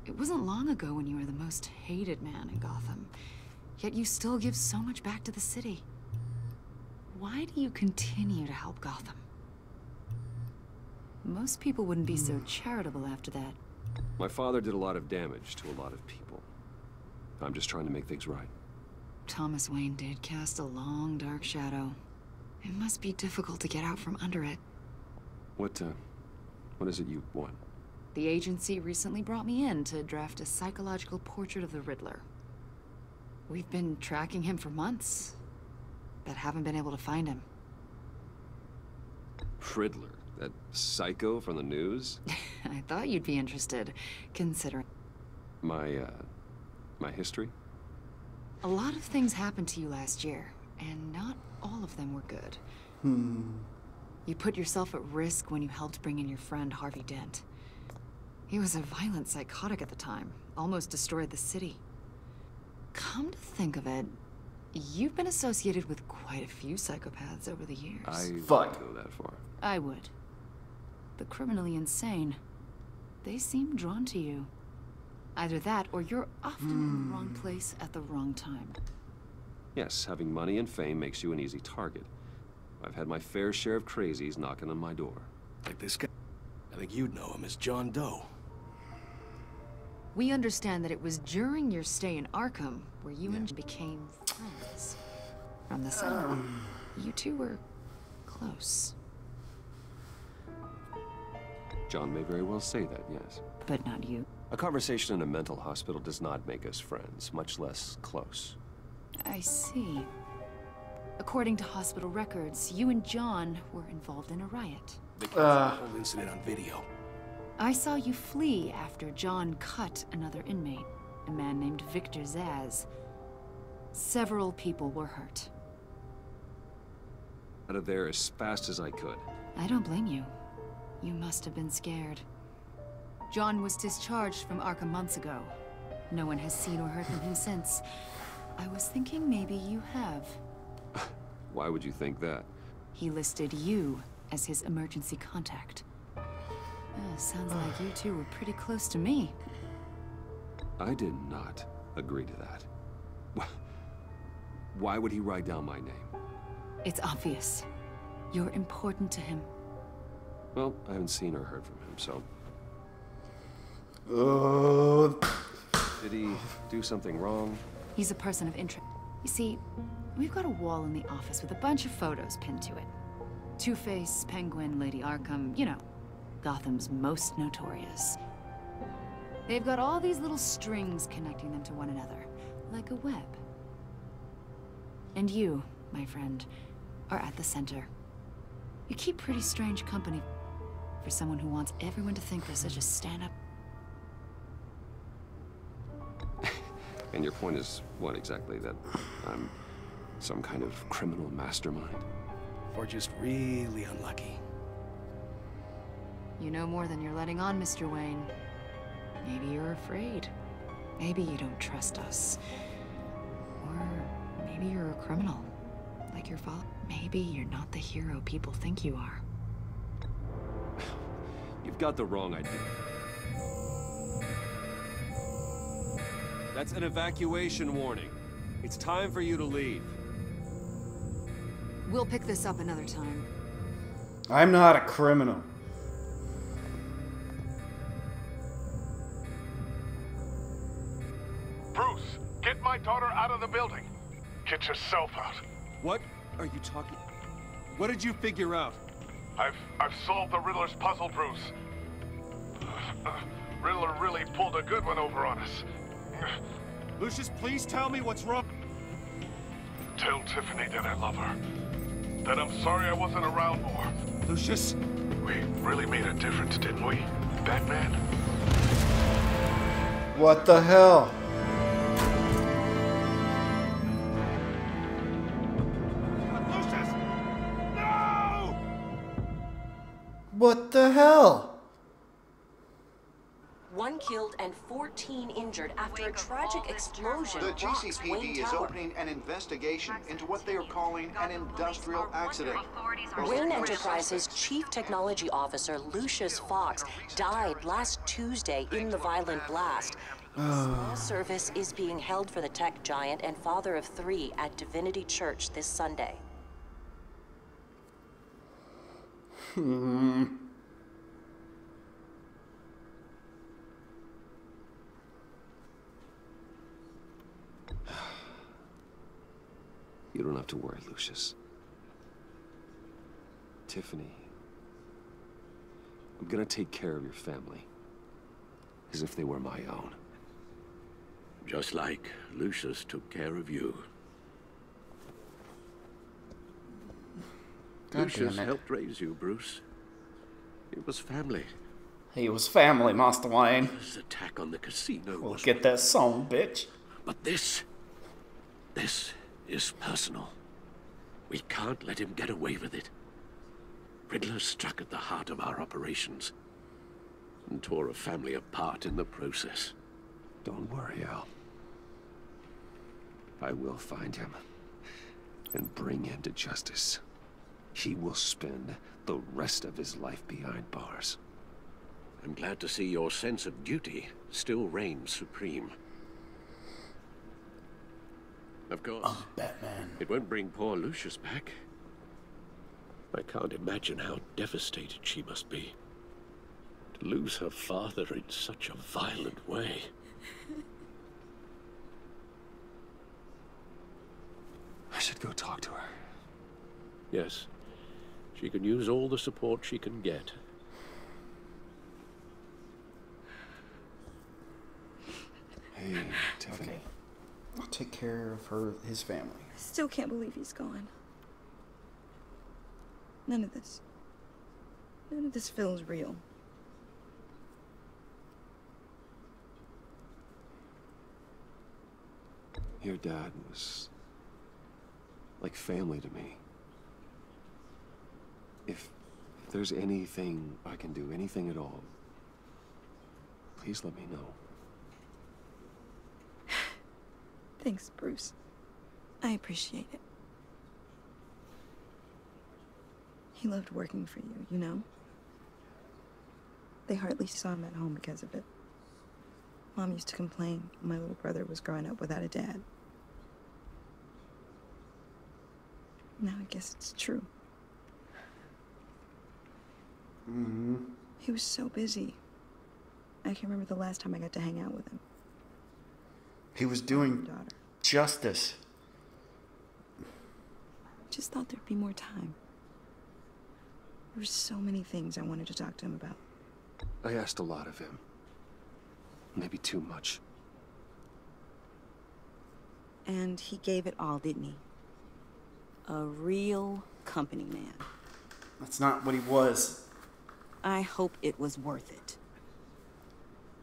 It wasn't long ago when you were the most hated man in Gotham. Yet you still give so much back to the city. Why do you continue to help Gotham? Most people wouldn't be so charitable after that. My father did a lot of damage to a lot of people. I'm just trying to make things right. Thomas Wayne did cast a long, dark shadow. It must be difficult to get out from under it. What is it you want? The agency recently brought me in to draft a psychological portrait of the Riddler. We've been tracking him for months, but haven't been able to find him. Riddler? That psycho from the news? I thought you'd be interested, considering... My history? A lot of things happened to you last year, and not all of them were good. You put yourself at risk when you helped bring in your friend Harvey Dent. He was a violent psychotic at the time, almost destroyed the city. Come to think of it, you've been associated with quite a few psychopaths over the years. I wouldn't go that far. I would. The criminally insane, they seem drawn to you. Either that, or you're often in the wrong place at the wrong time. Yes, having money and fame makes you an easy target. I've had my fair share of crazies knocking on my door. Like this guy. I think you'd know him as John Doe. We understand that it was during your stay in Arkham where you and became friends. From the start, you two were close. John may very well say that, yes. But not you. A conversation in a mental hospital does not make us friends, much less close. I see. According to hospital records, you and John were involved in a riot. They caught the whole incident on video. I saw you flee after John cut another inmate, a man named Victor Zaz. Several people were hurt. Out of there as fast as I could. I don't blame you. You must have been scared. John was discharged from Arkham months ago. No one has seen or heard from him since. I was thinking maybe you have. Why would you think that? He listed you as his emergency contact. Sounds like you two were pretty close to me. I did not agree to that. Why would he write down my name? It's obvious. You're important to him. Well, I haven't seen or heard from him, so... Did he do something wrong? He's a person of interest. You see, we've got a wall in the office with a bunch of photos pinned to it. Two-Face, Penguin, Lady Arkham, you know, Gotham's most notorious. They've got all these little strings connecting them to one another, like a web. And you, my friend, are at the center. You keep pretty strange company for someone who wants everyone to think they're such a stand-up. And your point is what exactly? That I'm some kind of criminal mastermind? Or just really unlucky? You know more than you're letting on, Mr. Wayne. Maybe you're afraid. Maybe you don't trust us. Or maybe you're a criminal, like your father. Maybe you're not the hero people think you are. You've got the wrong idea. That's an evacuation warning. It's time for you to leave. We'll pick this up another time. I'm not a criminal. Bruce, get my daughter out of the building. Get yourself out. What are you talking? What did you figure out? I've solved the Riddler's puzzle, Bruce. Riddler really pulled a good one over on us. Lucius, please tell me what's wrong. Tell Tiffany that I love her. That I'm sorry I wasn't around more. Lucius? We really made a difference, didn't we, Batman? What the hell? Lucius! No! What the hell? 1 killed and 14 injured after a tragic explosion. The rocks Wayne GCPD is Tower. opening an investigation into what they are calling an industrial accident. Wayne Enterprises' chief technology officer, Lucius Fox, died last Tuesday in the violent blast. Small service is being held for the tech giant and father of 3 at Divinity Church this Sunday. You don't have to worry, Lucius. Tiffany, I'm gonna take care of your family as if they were my own. Just like Lucius took care of you. Lucius helped raise you, Bruce. It was family. He was family, Master Wayne. This attack on the casino We'll was... get that song, bitch. But this is personal. We can't let him get away with it. Riddler struck at the heart of our operations and tore a family apart in the process. Don't worry, Al. I will find him and bring him to justice. He will spend the rest of his life behind bars. I'm glad to see your sense of duty still reigns supreme. Of course, Batman. It won't bring poor Lucius back. I can't imagine how devastated she must be. To lose her father in such a violent way. I should go talk to her. Yes, she can use all the support she can get. Hey, Tiffany. Okay. I'll take care of his family. I still can't believe he's gone. None of this feels real. Your dad was like family to me. If there's anything I can do, anything at all, please let me know. Thanks, Bruce. I appreciate it. He loved working for you, you know? They hardly saw him at home because of it. Mom used to complain my little brother was growing up without a dad. Now I guess it's true. Mm-hmm. He was so busy. I can remember the last time I got to hang out with him. He was doing justice. Just thought there'd be more time. There were so many things I wanted to talk to him about. I asked a lot of him. Maybe too much. And he gave it all, didn't he? A real company man. That's not what he was. I hope it was worth it.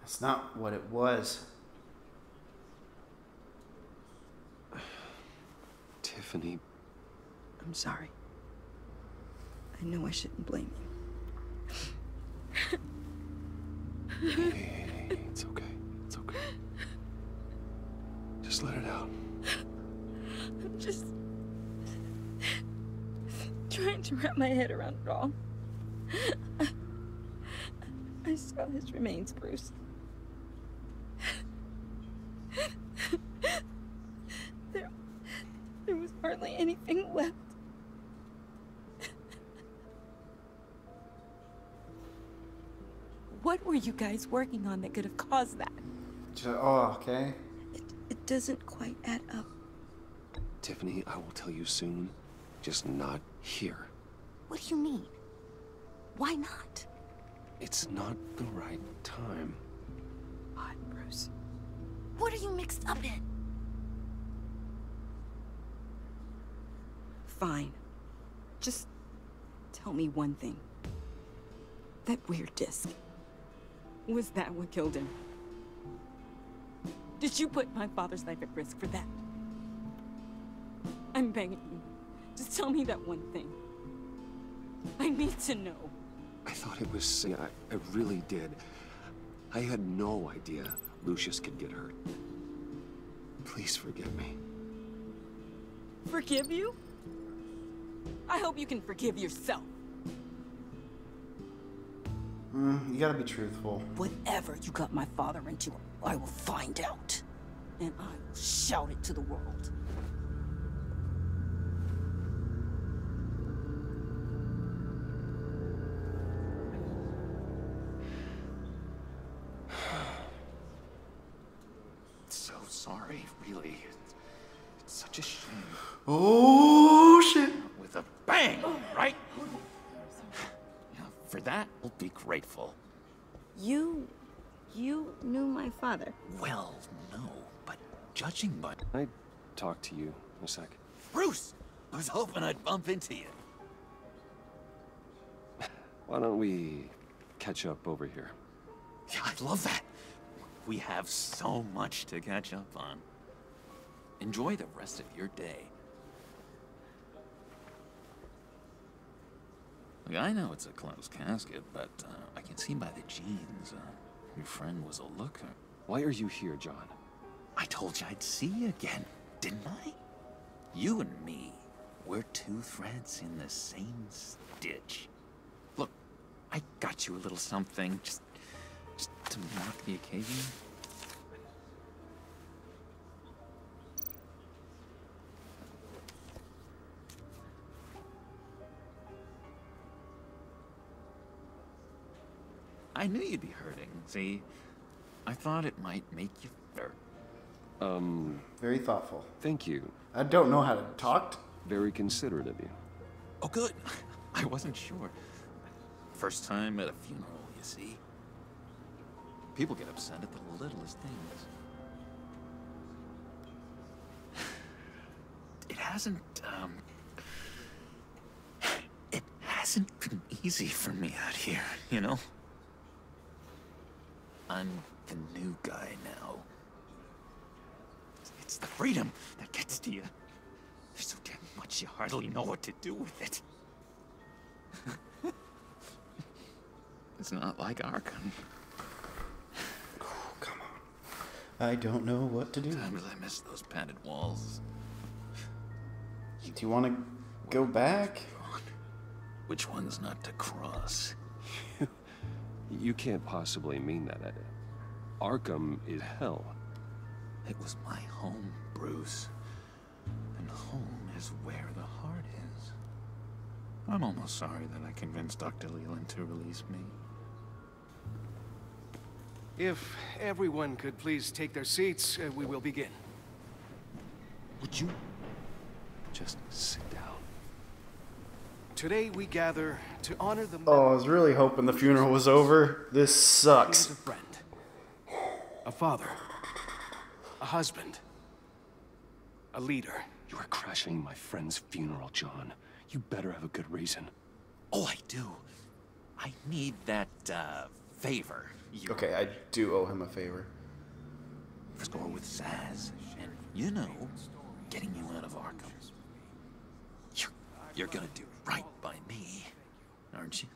That's not what it was. Tiffany. I'm sorry. I know I shouldn't blame you. Hey, it's okay. It's okay. Just let it out. I'm just trying to wrap my head around it all. I saw his remains, Bruce. There was hardly anything left. What were you guys working on that could have caused that? Oh, okay. It doesn't quite add up. Tiffany, I will tell you soon. Just not here. What do you mean? Why not? It's not the right time. What, Bruce? What are you mixed up in? Fine. Just tell me one thing. That weird disc. Was that what killed him? Did you put my father's life at risk for that? I'm begging you. Just tell me that one thing. I need to know. I thought it was... I really did. I had no idea Lucius could get hurt. Please forgive me. Forgive you? I hope you can forgive yourself. You gotta be truthful. Whatever you got my father into, I will find out. And I will shout it to the world. So sorry, really. It's such a shame. Oh, shit. With a bang, right? For that, we'll be grateful. You knew my father? Well, no, but judging by... Can I talk to you a sec? Bruce! I was hoping I'd bump into you. Why don't we catch up over here? Yeah, I'd love that. We have so much to catch up on. Enjoy the rest of your day. Look, I know it's a closed casket, but I can see by the jeans, your friend was a looker. Why are you here, John? I told you I'd see you again, didn't I? You and me, we're two threads in the same stitch. Look, I got you a little something, just to mark the occasion. I knew you'd be hurting, see? I thought it might make you better. Very thoughtful. Thank you. I don't know how to talk. Very considerate of you. Oh, good. I wasn't sure. First time at a funeral, you see. People get upset at the littlest things. It hasn't been easy for me out here, you know? I'm the new guy now. It's the freedom that gets to you. There's so damn much you hardly know what to do with it. It's not like Arkham. Oh, come on. I don't know what to do. Sometimes I miss those padded walls. Do you want to go back? Which one's not to cross? You can't possibly mean that. Arkham is hell. It was my home, Bruce. And home is where the heart is. I'm almost sorry that I convinced Dr. Leland to release me. If everyone could please take their seats, we will begin. Would you just sit down? Today we gather to honor the... Oh, I was really hoping the funeral was over. This sucks. He is a friend, a father, a husband, a leader. You are crashing my friend's funeral, John. You better have a good reason. Oh, I do. I need that, favor. Okay, I do owe him a favor. For score with Zaz, and, you know, getting you out of Arkham. You're gonna do right by me, aren't you?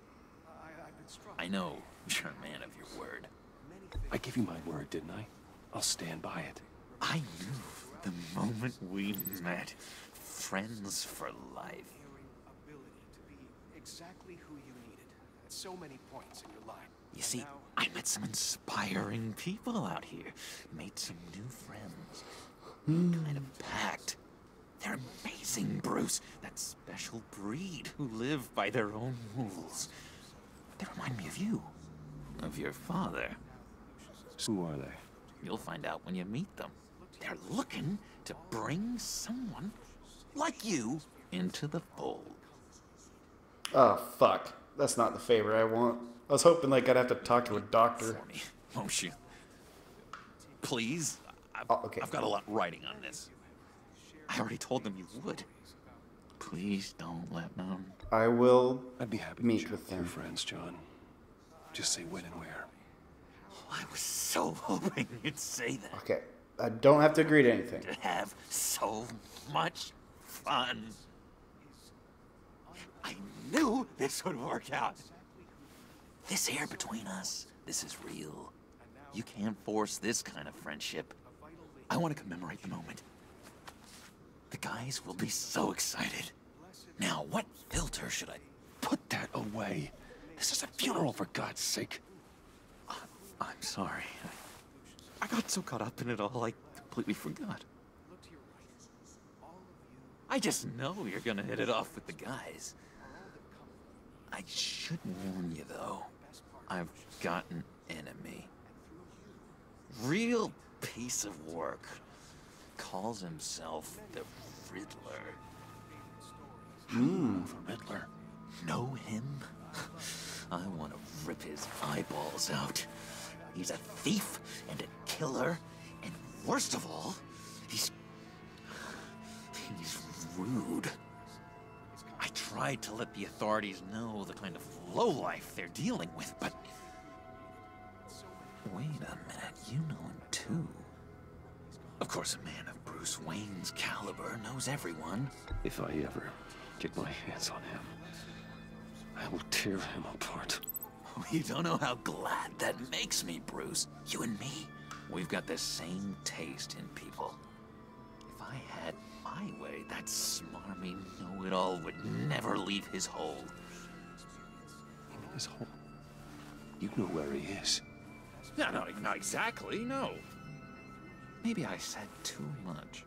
I know you're a man of your word. I gave you my word, didn't I? I'll stand by it. I knew the moment we met. Friends for life. Exactly who you needed at so many points in your life. You see, I met some inspiring people out here. Made some new friends. Kind of packed. They're amazing, Bruce. That special breed who live by their own rules. They remind me of you. Of your father. Who are they? You'll find out when you meet them. They're looking to bring someone like you into the fold. Oh, fuck. That's not the favor I want. I was hoping like I'd have to talk to a doctor. For me, won't you? Please? Okay. I've got a lot writing on this. I already told them you would. Please don't let them. I will. I'd be happy meet to with them. Your friends, John. Just say when and where. I was so hoping you'd say that. Okay. I don't have to agree to anything. To have so much fun. I knew this would work out. This air between us, this is real. You can't force this kind of friendship. I want to commemorate the moment. The guys will be so excited. Now, what filter should I put that away? This is a funeral, for God's sake. I'm sorry. I got so caught up in it all, I completely forgot. I just know you're gonna hit it off with the guys. I should warn you, though. I've got an enemy. Real piece of work. Calls himself the Riddler. The Riddler. Know him? I want to rip his eyeballs out. He's a thief and a killer, and worst of all, he's rude. I tried to let the authorities know the kind of lowlife they're dealing with, but... Wait a minute, you know him too. Of course, a man of Bruce Wayne's caliber knows everyone. If I ever get my hands on him, I will tear him apart. You don't know how glad that makes me, Bruce. You and me, we've got the same taste in people. If I had my way, that smarmy know-it-all would never leave his hole. You mean his hole? You know where he is. No, not exactly, no. Maybe I said too much.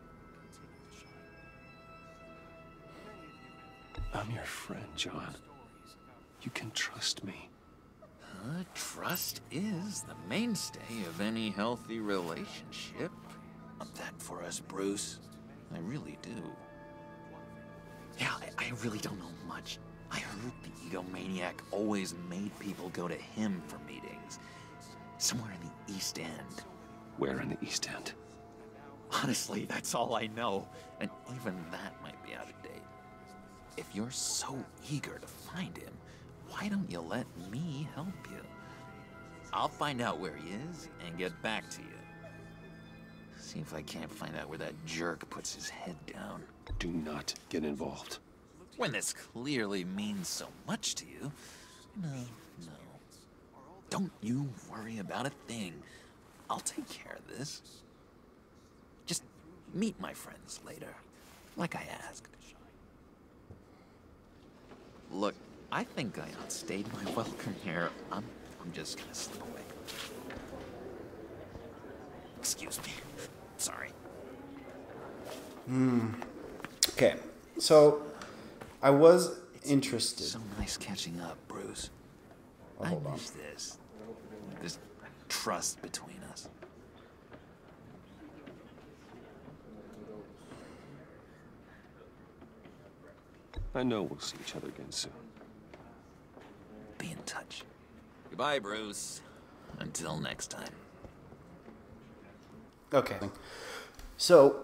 I'm your friend, John. You can trust me. Trust is the mainstay of any healthy relationship. Want that for us, Bruce. I really do. Yeah, I really don't know much. I heard the egomaniac always made people go to him for meetings. Somewhere in the East End. Where in the East End? Honestly, that's all I know. And even that might be out of date. If you're so eager to find him, why don't you let me help you? I'll find out where he is and get back to you. See if I can't find out where that jerk puts his head down. Do not get involved. When this clearly means so much to you. No. Don't you worry about a thing. I'll take care of this. Just meet my friends later, like I asked. Look, I think I outstayed my welcome here. I'm just gonna slip away. Excuse me. Sorry. Okay, so I was interested. So nice catching up, Bruce. Oh, hold on. I miss this. This trust between us. I know we'll see each other again soon. Be in touch. Goodbye, Bruce. Until next time. Okay. So,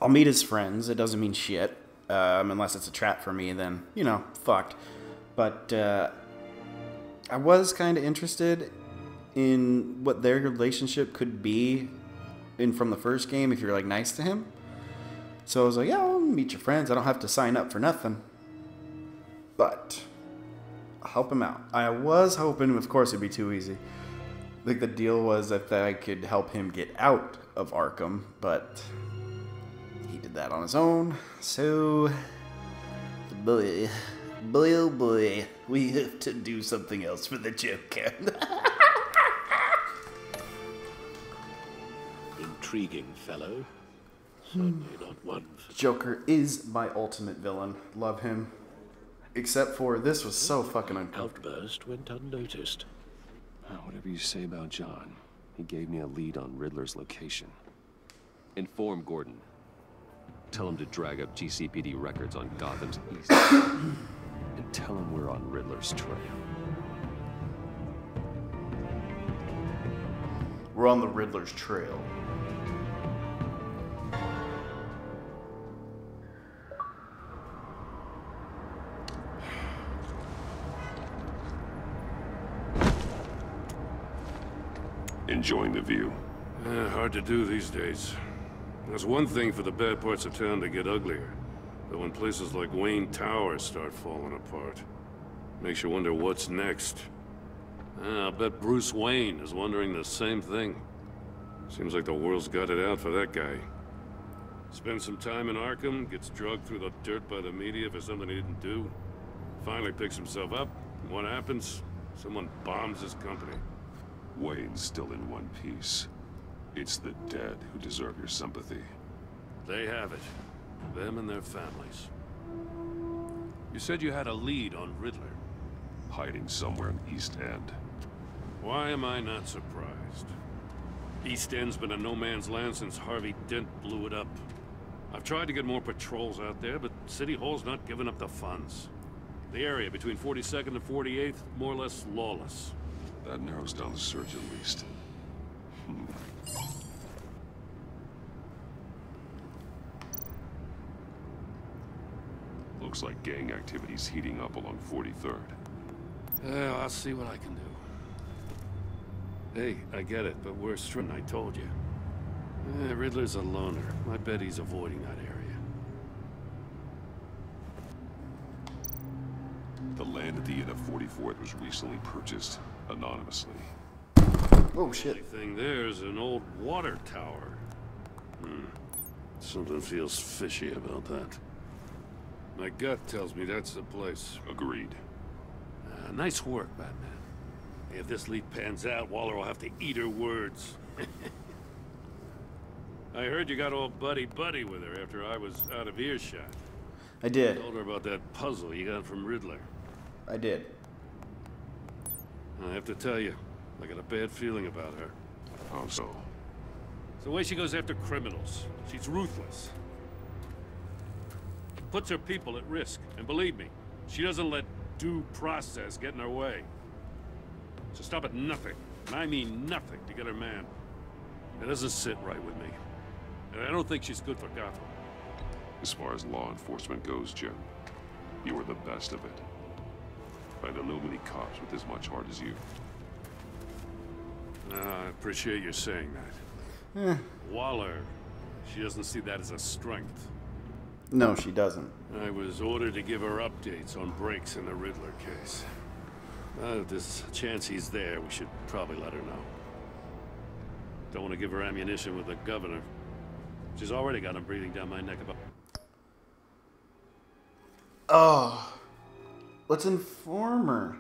I'll meet his friends. It doesn't mean shit. Unless it's a trap for me, then, you know, fucked. But, I was kind of interested in what their relationship could be from the first game if you're, like, nice to him. So I was like, yeah, I'll meet your friends. I don't have to sign up for nothing. But I'll help him out. I was hoping, of course, it'd be too easy. Like, the deal was that I could help him get out of Arkham, but he did that on his own. So, boy, oh boy, we have to do something else for the Joker. Intriguing fellow. Certainly not one. Joker is my ultimate villain. Love him. Except for this was so fucking uncomfortable. Outburst went unnoticed. Whatever you say about John, he gave me a lead on Riddler's location. Inform Gordon. Tell him to drag up GCPD records on Gotham's East. And tell him we're on Riddler's trail. We're on the Riddler's trail. Enjoying the view. Hard to do these days. There's one thing for the bad parts of town to get uglier. But when places like Wayne Tower start falling apart, makes you wonder what's next. I'll bet Bruce Wayne is wondering the same thing. Seems like the world's got it out for that guy. Spends some time in Arkham, gets drugged through the dirt by the media for something he didn't do. Finally picks himself up, and what happens? Someone bombs his company. Wayne's still in one piece. It's the dead who deserve your sympathy. They have it. Them and their families. You said you had a lead on Riddler. Hiding somewhere in East End. Why am I not surprised? East End's been a no-man's land since Harvey Dent blew it up. I've tried to get more patrols out there, but City Hall's not giving up the funds. The area between 42nd and 48th, more or less lawless. That narrows down the search at least. Looks like gang activity's heating up along 43rd. Well, I'll see what I can do. Hey, I get it, but we're I told you. Riddler's a loner. I bet he's avoiding that area. The land at the end of 44th was recently purchased anonymously. Oh shit. The only thing there's an old water tower. Something feels fishy about that. My gut tells me that's the place. Agreed. Nice work, Batman. If this lead pans out, Waller will have to eat her words. I heard you got all buddy-buddy with her after I was out of earshot. I did. Told her about that puzzle you got from Riddler. I did. I have to tell you, I got a bad feeling about her. How so? It's the way she goes after criminals. She's ruthless. Puts her people at risk. And believe me, she doesn't let due process get in her way. So stop at nothing, and I mean nothing, to get her man. It doesn't sit right with me. And I don't think she's good for Gotham. As far as law enforcement goes, Jim, you are the best of it. I don't know many cops with as much heart as you. I appreciate you saying that. Eh. Waller, she doesn't see that as a strength. No, she doesn't. I was ordered to give her updates on breaks in the Riddler case. If there's a chance he's there, we should probably let her know. Don't want to give her ammunition with the governor. She's already got him breathing down my neck about... Oh. Let's inform her.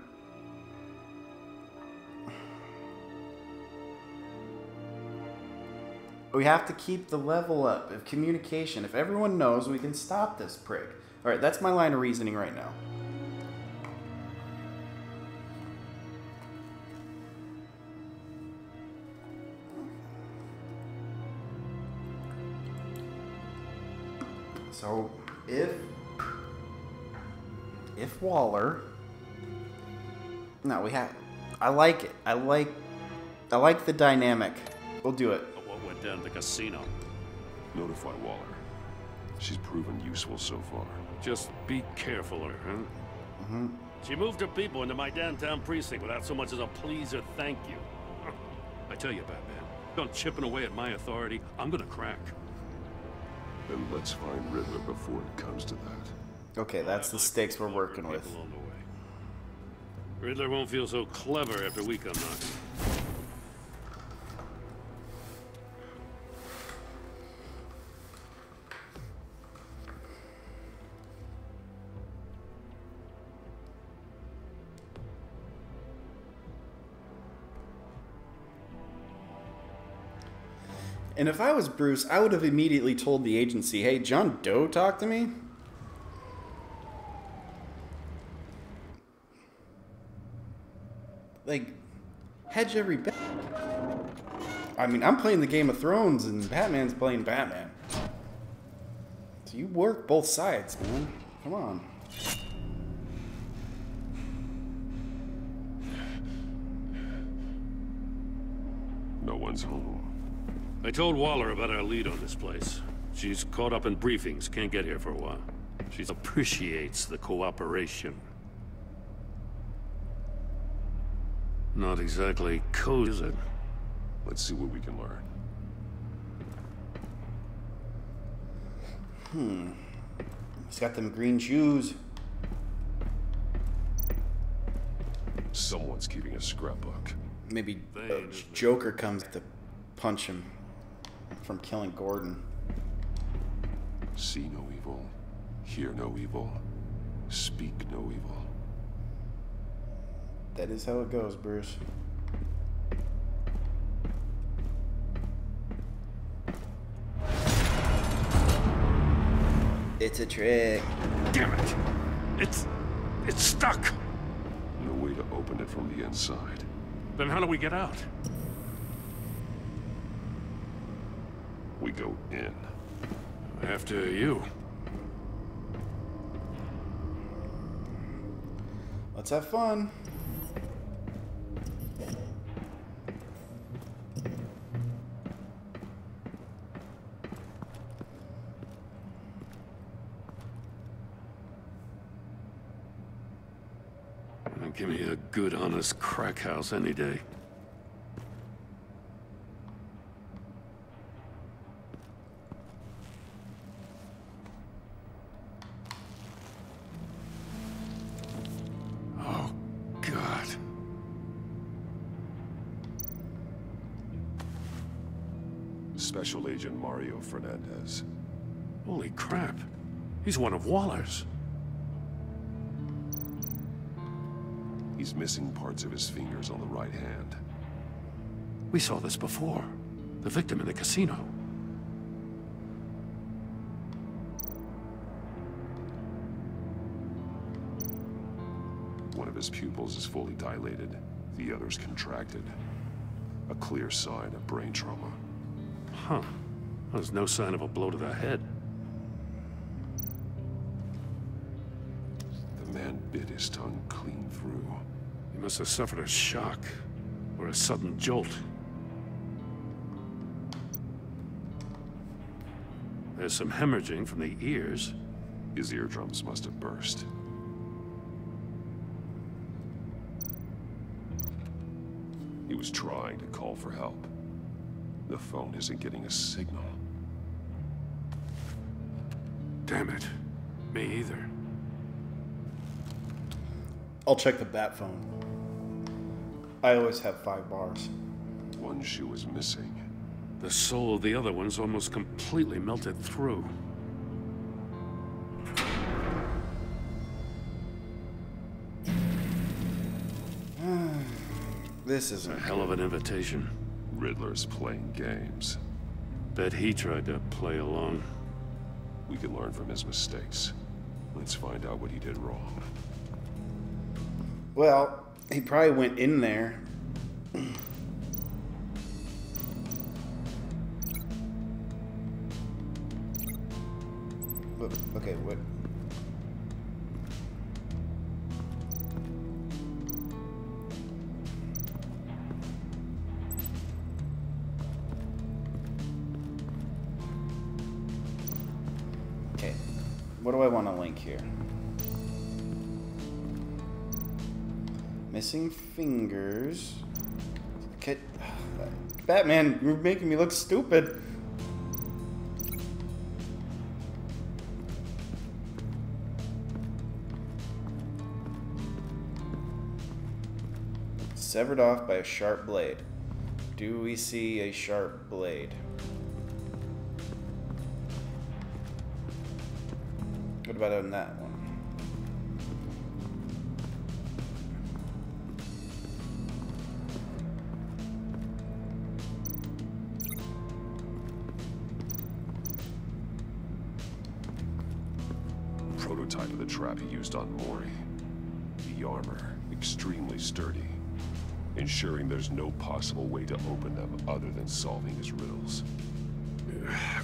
We have to keep the level up of communication. If everyone knows, we can stop this prick. Alright, that's my line of reasoning right now. So, if Waller... No, we have... I like it. I like the dynamic. We'll do it. What went down at the casino? Notify Waller. She's proven useful so far. Just be careful of her, huh? Mm-hmm. She moved her people into my downtown precinct without so much as a please or thank you. I tell you, Batman, don't chipping away at my authority, I'm gonna crack. Then let's find Riddler before it comes to that. Okay, that's the stakes we're working with. Riddler won't feel so clever after we come knocking. And if I was Bruce, I would have immediately told the agency, hey, John Doe talked to me? Like, hedge every bet. I mean, I'm playing the Game of Thrones and Batman's playing Batman. So you work both sides, man. Come on. No one's home. I told Waller about our lead on this place. She's caught up in briefings, can't get here for a while. She appreciates the cooperation. Not exactly code, is it? Let's see what we can learn. He's got them green shoes. Someone's keeping a scrapbook. Maybe Joker comes to punch him from killing Gordon. See no evil, hear no evil, speak no evil. That is how it goes, Bruce. It's a trick. Damn it! It's stuck! No way to open it from the inside. Then how do we get out? We go in. After you. Let's have fun. Give me a good, honest crack house any day. Oh, God. Special Agent Mario Fernandez. Holy crap. He's one of Waller's. He's missing parts of his fingers on the right hand. We saw this before. The victim in the casino. One of his pupils is fully dilated. The other's contracted. A clear sign of brain trauma. Huh. There's no sign of a blow to the head. The man bit his tongue clean through. He must have suffered a shock, or a sudden jolt. There's some hemorrhaging from the ears. His eardrums must have burst. was trying to call for help. The phone isn't getting a signal. Damn it. Me either. I'll check the bat phone. I always have 5 bars. One shoe is missing. The soul of the other one's almost completely melted through. This is a hell of an invitation. Riddler's playing games. Bet he tried to play along. We can learn from his mistakes. Let's find out what he did wrong. Well, he probably went in there. Okay, what? Okay, what do I want to link here? Missing fingers. Okay, Batman, you're making me look stupid. Severed off by a sharp blade. Do we see a sharp blade? What about on that one? Prototype of the trap he used on Mori. The armor, extremely sturdy, ensuring there's no possible way to open them other than solving his riddles.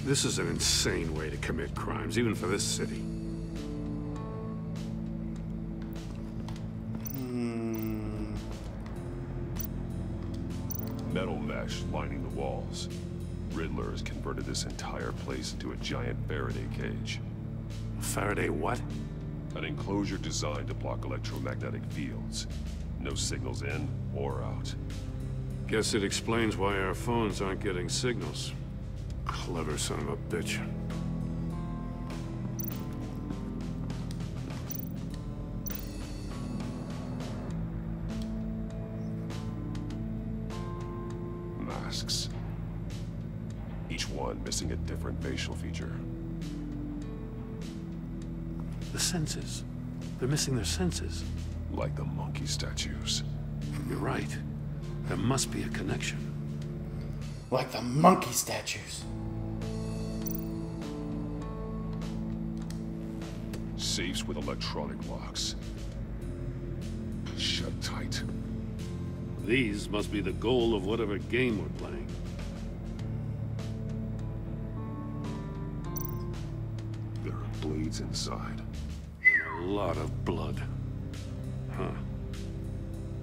This is an insane way to commit crimes, even for this city. Metal mesh lining the walls. Riddler has converted this entire place into a giant Faraday cage. Faraday what? An enclosure designed to block electromagnetic fields. No signals in or out. Guess it explains why our phones aren't getting signals. Clever son of a bitch. Masks. Each one missing a different facial feature. The senses. They're missing their senses. Like the monkey statues. You're right. There must be a connection. Like the monkey statues. Safes with electronic locks. Shut tight. These must be the goal of whatever game we're playing. There are blades inside. A lot of blood. Huh.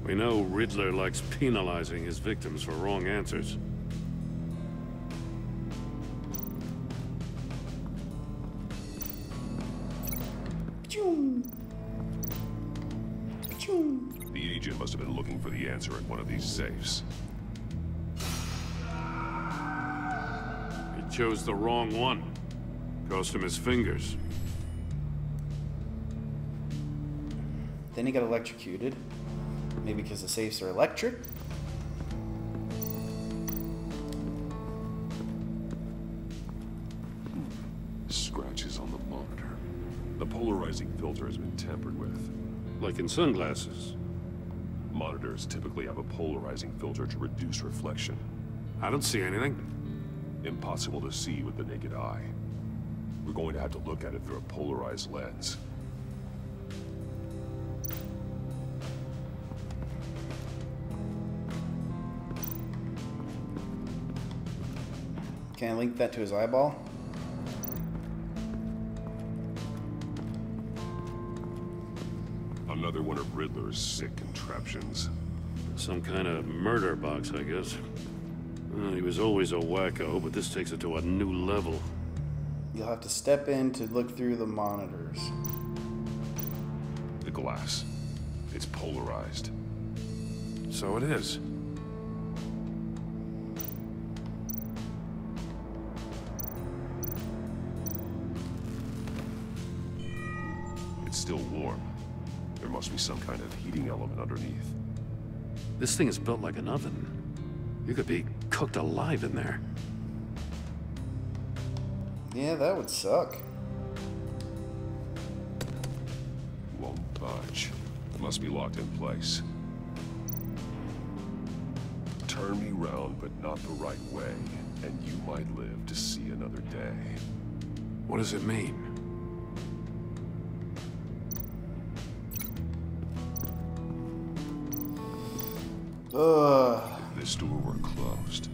We know Riddler likes penalizing his victims for wrong answers. The agent must have been looking for the answer in one of these safes. He chose the wrong one. Cost him his fingers. Then he got electrocuted. Maybe because the safes are electric? Scratches on the monitor. The polarizing filter has been tampered with. Like in sunglasses. Monitors typically have a polarizing filter to reduce reflection. I don't see anything. Impossible to see with the naked eye. We're going to have to look at it through a polarized lens. Can I link that to his eyeball? Another one of Riddler's sick contraptions. Some kind of murder box, I guess. He was always a wacko, but this takes it to a new level. You'll have to step in to look through the monitors. The glass. It's polarized. So it is. still warm. There must be some kind of heating element underneath. This thing is built like an oven. You could be cooked alive in there. Yeah, that would suck. Won't budge. Must be locked in place. Turn me round, but not the right way, and you might live to see another day. What does it mean? If this door were closed,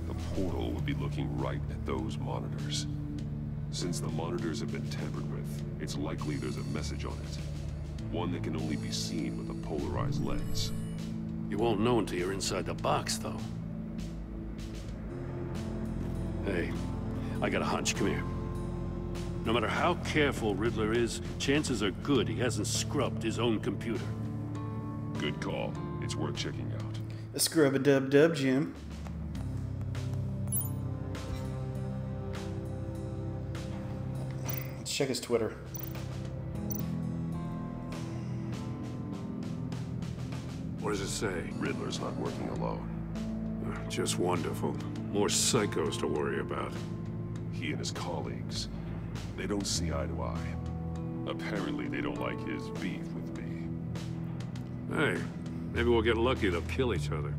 the portal would be looking right at those monitors. Since the monitors have been tampered with, it's likely there's a message on it. One that can only be seen with a polarized lens. You won't know until you're inside the box, though. Hey, I got a hunch. Come here. No matter how careful Riddler is, chances are good he hasn't scrubbed his own computer. Good call. It's worth checking out. A scrub-a-dub-dub, Jim. Let's check his Twitter. What does it say? Riddler's not working alone. Just wonderful. More psychos to worry about. He and his colleagues, they don't see eye to eye. Apparently, they don't like his beef with me. Hey, maybe we'll get lucky to kill each other.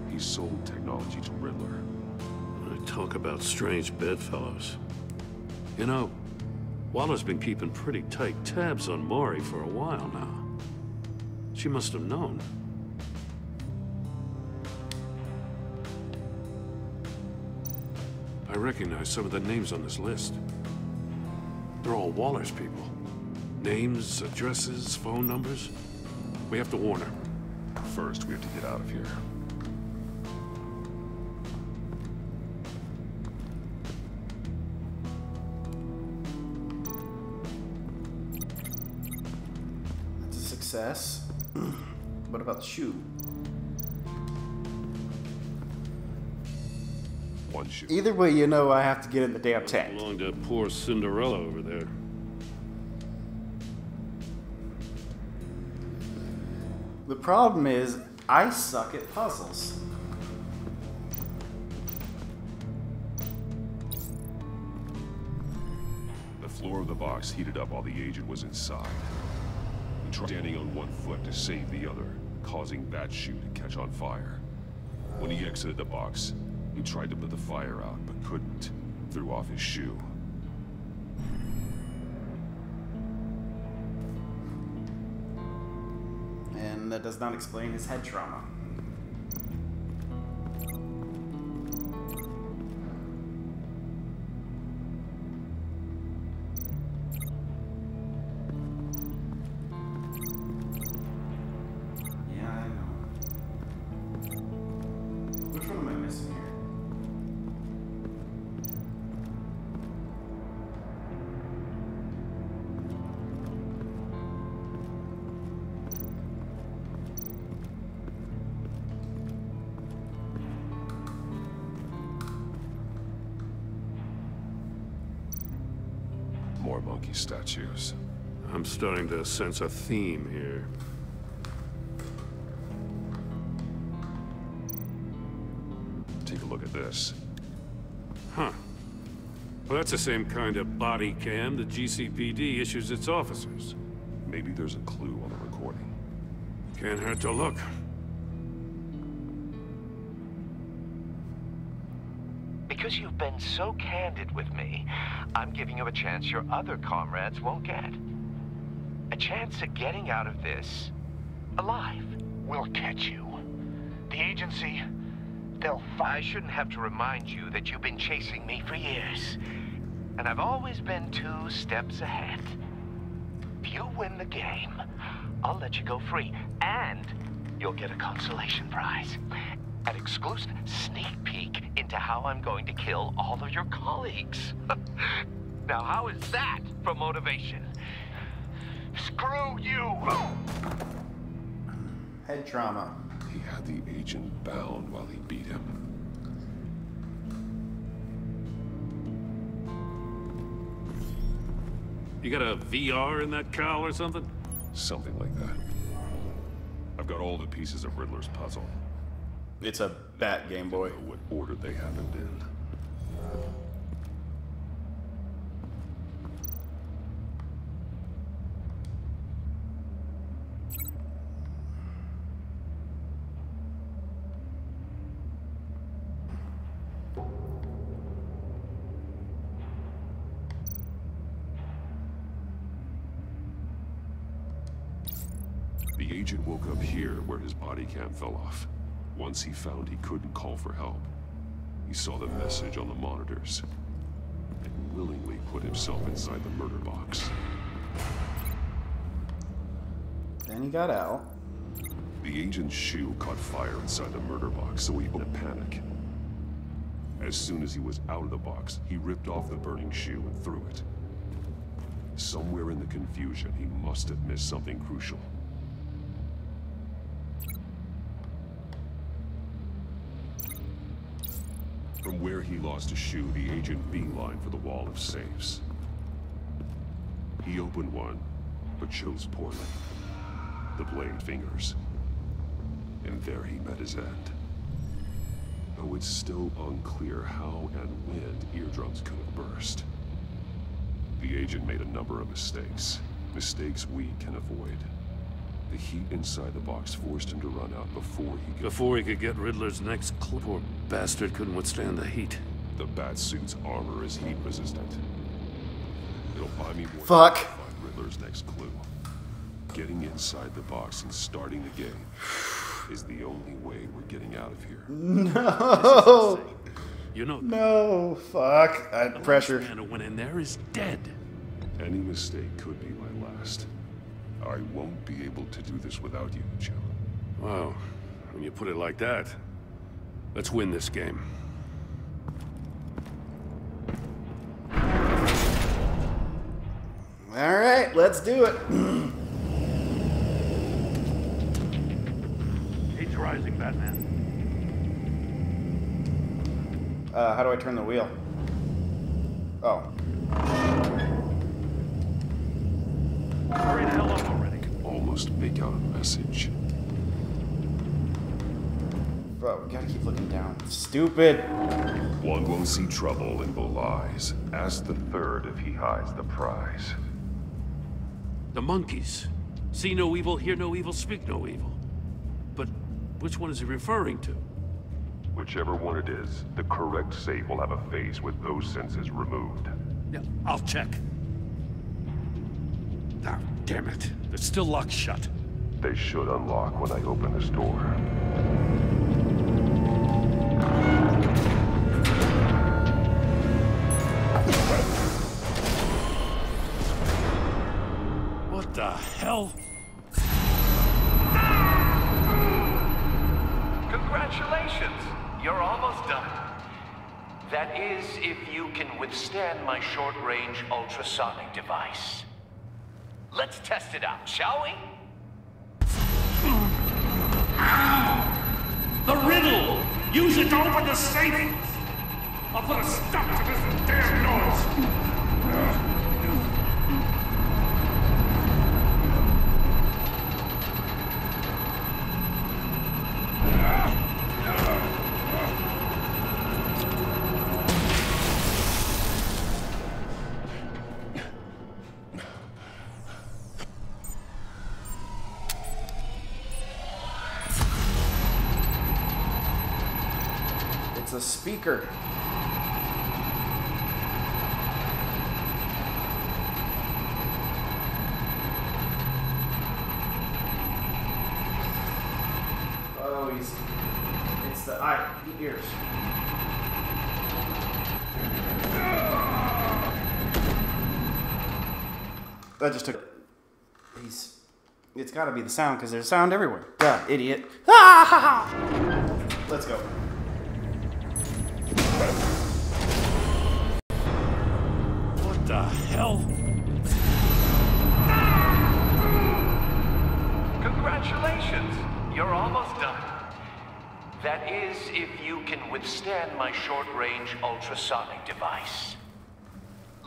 He sold technology to Riddler. Talk about strange bedfellows. You know, Waller's been keeping pretty tight tabs on Maury for a while now. She must have known. I recognize some of the names on this list. They're all Waller's people. Names, addresses, phone numbers. We have to warn her. First, we have to get out of here. That's a success. What about the shoe? One shoe. Either way, you know I have to get in the damn tank. Belonged to poor Cinderella over there. The problem is, I suck at puzzles. The floor of the box heated up while the agent was inside. He tried standing on one foot to save the other, causing that shoe to catch on fire. When he exited the box, he tried to put the fire out, but couldn't. Threw off his shoe. And that does not explain his head trauma. Yeah, I know. Which one am I missing here? More monkey statues. I'm starting to sense a theme here. Take a look at this. Huh. Well, that's the same kind of body cam the GCPD issues its officers. Maybe there's a clue on the recording. Can't hurt to look. Because you've been so candid with me, I'm giving you a chance your other comrades won't get. A chance at getting out of this alive. We'll catch you. The agency, they'll find. I shouldn't have to remind you that you've been chasing me for years. And I've always been 2 steps ahead. If you win the game, I'll let you go free. And you'll get a consolation prize. An exclusive sneak peek into how I'm going to kill all of your colleagues. Now, how is that for motivation? Screw you! Head trauma. He had the agent bound while he beat him. You got a VR in that cowl or something? Something like that. I've got all the pieces of Riddler's puzzle. It's a bat Game Boy. Know what order they happened in. The agent woke up here where his body cam fell off. Once he found he couldn't call for help, he saw the message on the monitors and willingly put himself inside the murder box. Then he got out. The agent's shoe caught fire inside the murder box, so he in a panic. As soon as he was out of the box, he ripped off the burning shoe and threw it. Somewhere in the confusion, he must have missed something crucial. From where he lost a shoe, the agent beelined for the wall of safes. He opened one, but chose poorly. The blade fingers. And there he met his end. Though it's still unclear how and when eardrums could have burst. The agent made a number of mistakes. Mistakes we can avoid. The heat inside the box forced him to run out before he could get Riddler's next clue. Poor bastard couldn't withstand the heat. The Batsuit's armor is heat resistant. It'll buy me more Fuck. time to find Riddler's next clue. Getting inside the box and starting the game is the only way we're getting out of here. No. You know. No. Fuck. Pressure. The man who went in there is dead. Any mistake could be my last. I won't be able to do this without you, Jim. Wow. When you put it like that, let's win this game. All right, let's do it. Heat's rising, Batman. How do I turn the wheel? Oh. Hurry the hell up already. Almost make out a message. Bro, we gotta keep looking down. Stupid. One won't see trouble in both eyes. Ask the third if he hides the prize. The monkeys. See no evil, hear no evil, speak no evil. But which one is he referring to? Whichever one it is, the correct safe will have a face with those senses removed. Yeah, I'll check. Ah, damn it. They're still locked shut. They should unlock when I open this door. What the hell? Congratulations! You're almost done. That is, if you can withstand my short-range ultrasonic device. Let's test it out, shall we? The riddle! Use it to open the safe! I'll put a stop to this damn noise! It's a speaker. Oh, it's the ears. That just took. It's got to be the sound because there's sound everywhere. Duh, idiot. Ah, ha, ha. Let's go. What the hell? withstand my short-range ultrasonic device.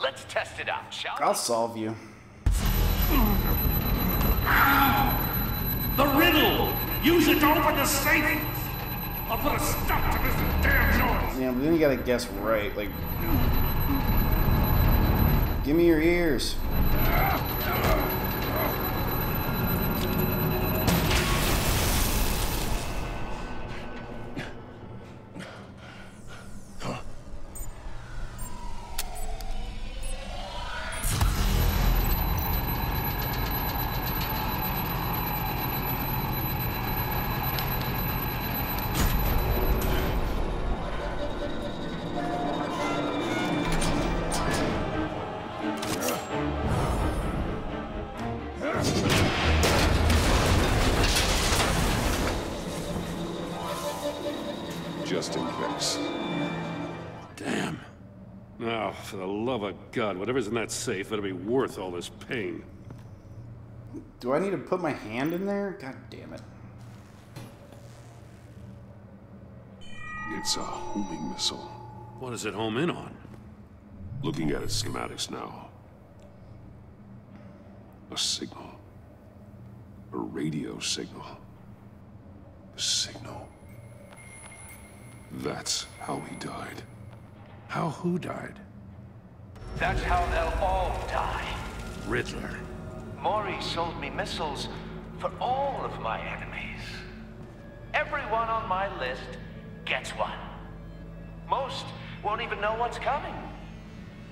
Let's test it out, shall we? I'll solve you. The riddle! Use it to open the safe! I'll put a stop to this damn noise! Yeah, but then you gotta guess right. Like, give me your ears. Just in case. Damn. Now, for the love of God, whatever's in that safe better be worth all this pain. Do I need to put my hand in there? God damn it. It's a homing missile. What does it home in on? Looking at its schematics now. A signal. A radio signal. A signal. That's how he died. How who died? That's how they'll all die. Riddler. Maury sold me missiles for all of my enemies. Everyone on my list gets one. Most won't even know what's coming.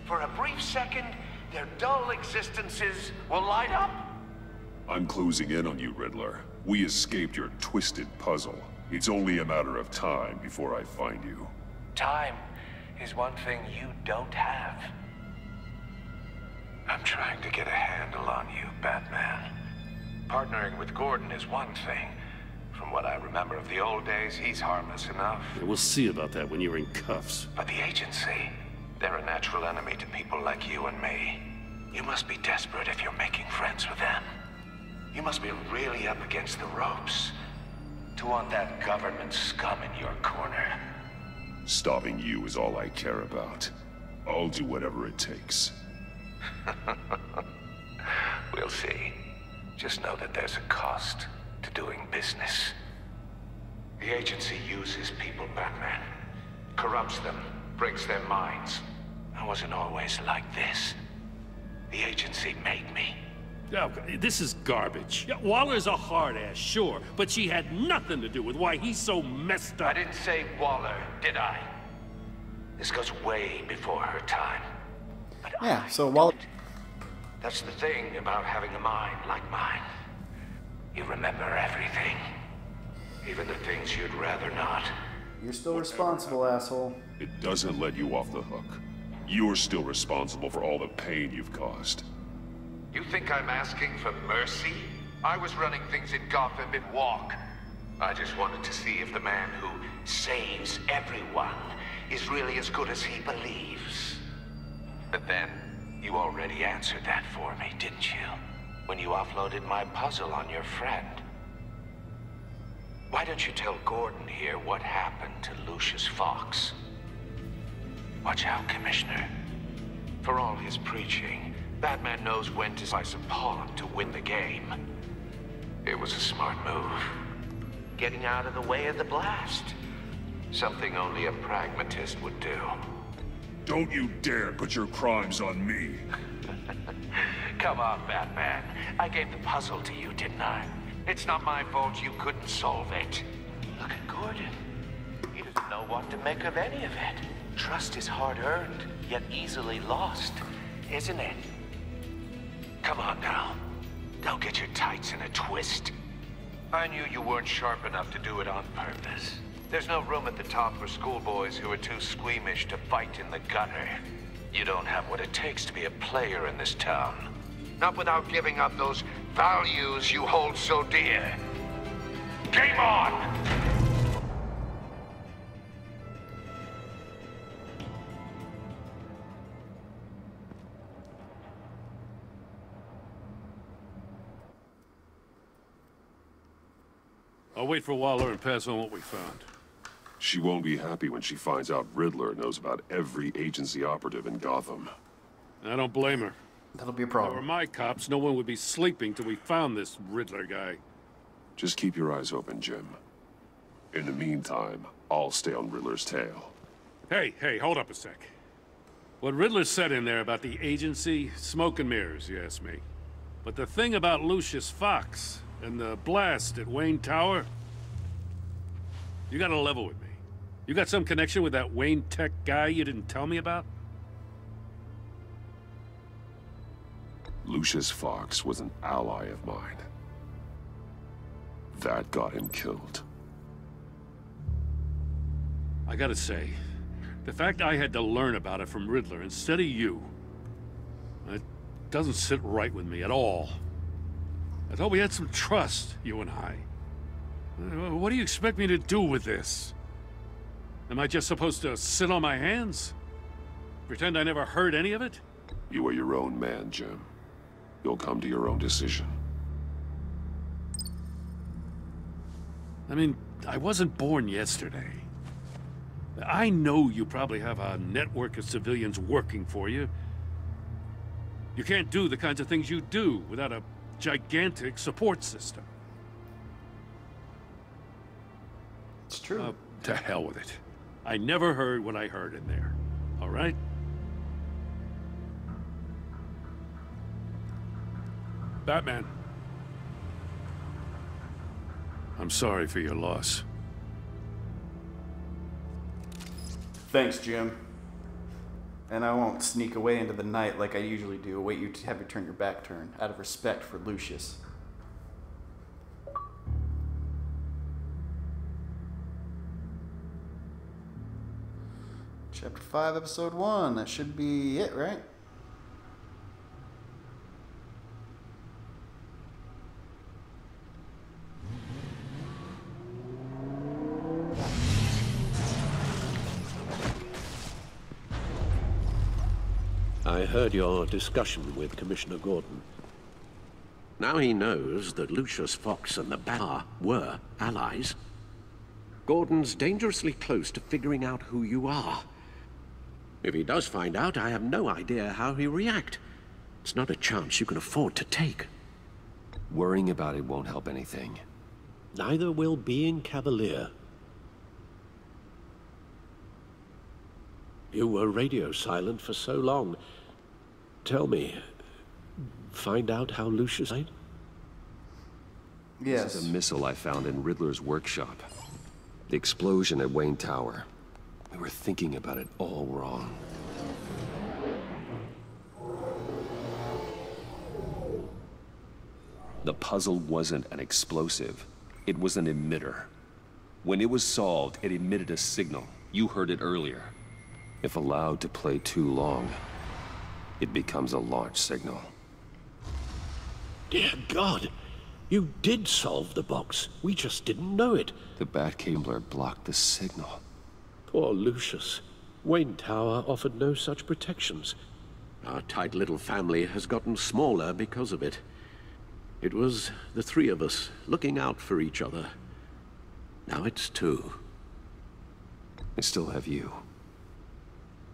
For a brief second, their dull existences will light up. I'm closing in on you, Riddler. We escaped your twisted puzzle. It's only a matter of time before I find you. Time is one thing you don't have. I'm trying to get a handle on you, Batman. Partnering with Gordon is one thing. From what I remember of the old days, he's harmless enough. Yeah, we'll see about that when you're in cuffs. But the agency, they're a natural enemy to people like you and me. You must be desperate if you're making friends with them. You must be really up against the ropes to want that government scum in your corner. Stopping you is all I care about. I'll do whatever it takes. We'll see. Just know that there's a cost to doing business. The agency uses people, Batman. Corrupts them, breaks their minds. I wasn't always like this. The agency made me. Oh, this is garbage. Yeah, Waller's a hard ass, sure, but she had nothing to do with why he's so messed up. I didn't say Waller, did I? This goes way before her time. But yeah, so Waller... That's the thing about having a mind like mine. You remember everything. Even the things you'd rather not. You're still responsible, asshole. It doesn't let you off the hook. You're still responsible for all the pain you've caused. You think I'm asking for mercy? I was running things in Gotham in walk. I just wanted to see if the man who saves everyone is really as good as he believes. But then, you already answered that for me, didn't you? When you offloaded my puzzle on your friend. Why don't you tell Gordon here what happened to Lucius Fox? Watch out, Commissioner. For all his preaching, Batman knows when to slice a pawn to win the game. It was a smart move. Getting out of the way of the blast. Something only a pragmatist would do. Don't you dare put your crimes on me. Come on, Batman. I gave the puzzle to you, didn't I? It's not my fault you couldn't solve it. Look at Gordon. He doesn't know what to make of any of it. Trust is hard-earned, yet easily lost, isn't it? Come on now. Don't get your tights in a twist. I knew you weren't sharp enough to do it on purpose. There's no room at the top for schoolboys who are too squeamish to fight in the gutter. You don't have what it takes to be a player in this town. Not without giving up those values you hold so dear. Game on! I'll wait for Waller and pass on what we found. She won't be happy when she finds out Riddler knows about every agency operative in Gotham. I don't blame her. That'll be a If problem. I were my cops, no one would be sleeping till we found this Riddler guy. Just keep your eyes open, Jim. In the meantime, I'll stay on Riddler's tail. Hey, hold up a sec. What Riddler said in there about the agency, smoke and mirrors, you ask me. But the thing about Lucius Fox and the blast at Wayne Tower, you gotta level with me. You got some connection with that Wayne Tech guy you didn't tell me about? Lucius Fox was an ally of mine. That got him killed. I gotta say, the fact I had to learn about it from Riddler instead of you, it doesn't sit right with me at all. I thought we had some trust, you and I. What do you expect me to do with this? Am I just supposed to sit on my hands? Pretend I never heard any of it? You are your own man, Jim. You'll come to your own decision. I mean, I wasn't born yesterday. I know you probably have a network of civilians working for you. You can't do the kinds of things you do without a gigantic support system. It's true. To hell with it. I never heard what I heard in there. All right? Batman. I'm sorry for your loss. Thanks, Jim. And I won't sneak away into the night like I usually do, wait you to have you turn your back turn, out of respect for Lucius. Chapter 5, Episode 1. That should be it, right? I heard your discussion with Commissioner Gordon. Now he knows that Lucius Fox and the Bar were allies. Gordon's dangerously close to figuring out who you are. If he does find out, I have no idea how he'll react. It's not a chance you can afford to take. Worrying about it won't help anything. Neither will being cavalier. You were radio silent for so long. Tell me, find out how Lucius died? Yes. This is a missile I found in Riddler's workshop. The explosion at Wayne Tower. We were thinking about it all wrong. The puzzle wasn't an explosive. It was an emitter. When it was solved, it emitted a signal. You heard it earlier. If allowed to play too long, it becomes a launch signal. Dear God, you did solve the box. We just didn't know it. The Batcabler blocked the signal. Poor Lucius. Wayne Tower offered no such protections. Our tight little family has gotten smaller because of it. It was the three of us looking out for each other. Now it's two. I still have you.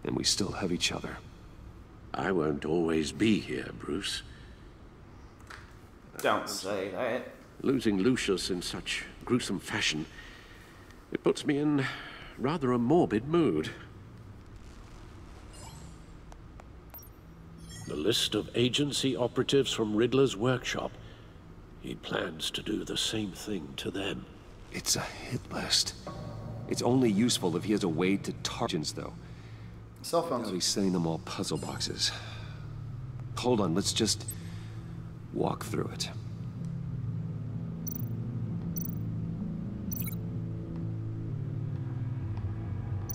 And we still have each other. I won't always be here, Bruce. Don't say that. Losing Lucius in such gruesome fashion, it puts me in rather a morbid mood. The list of agency operatives from Riddler's workshop. He plans to do the same thing to them. It's a hit list. It's only useful if he has a way to target, though. Cell phones. I'll be sending them all puzzle boxes. Hold on, let's just walk through it.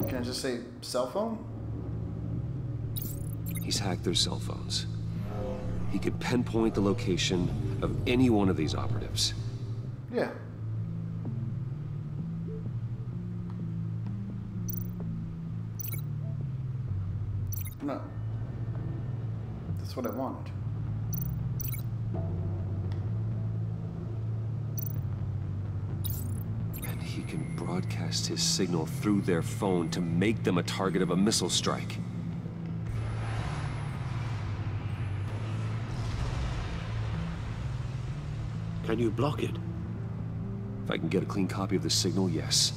Can I just say cell phone? He's hacked their cell phones. He could pinpoint the location of any one of these operatives. Yeah. No. That's what I wanted. And he can broadcast his signal through their phone to make them a target of a missile strike. Can you block it? If I can get a clean copy of the signal, yes.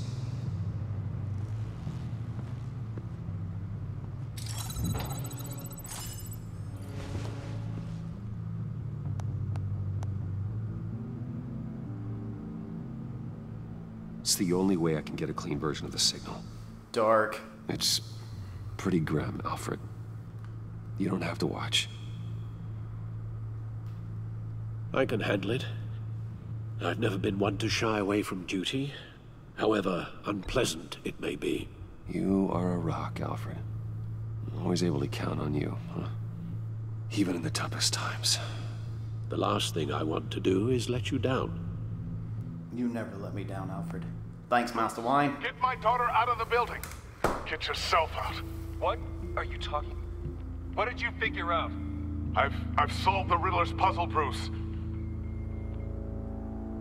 It's the only way I can get a clean version of the signal. Dark. It's pretty grim, Alfred. You don't have to watch. I can handle it. I've never been one to shy away from duty, however unpleasant it may be. You are a rock, Alfred. Always able to count on you, huh? Even in the toughest times. The last thing I want to do is let you down. You never let me down, Alfred. Thanks, Master Wine. Get my daughter out of the building. Get yourself out. What are you talking? What did you figure out? I've solved the Riddler's puzzle, Bruce.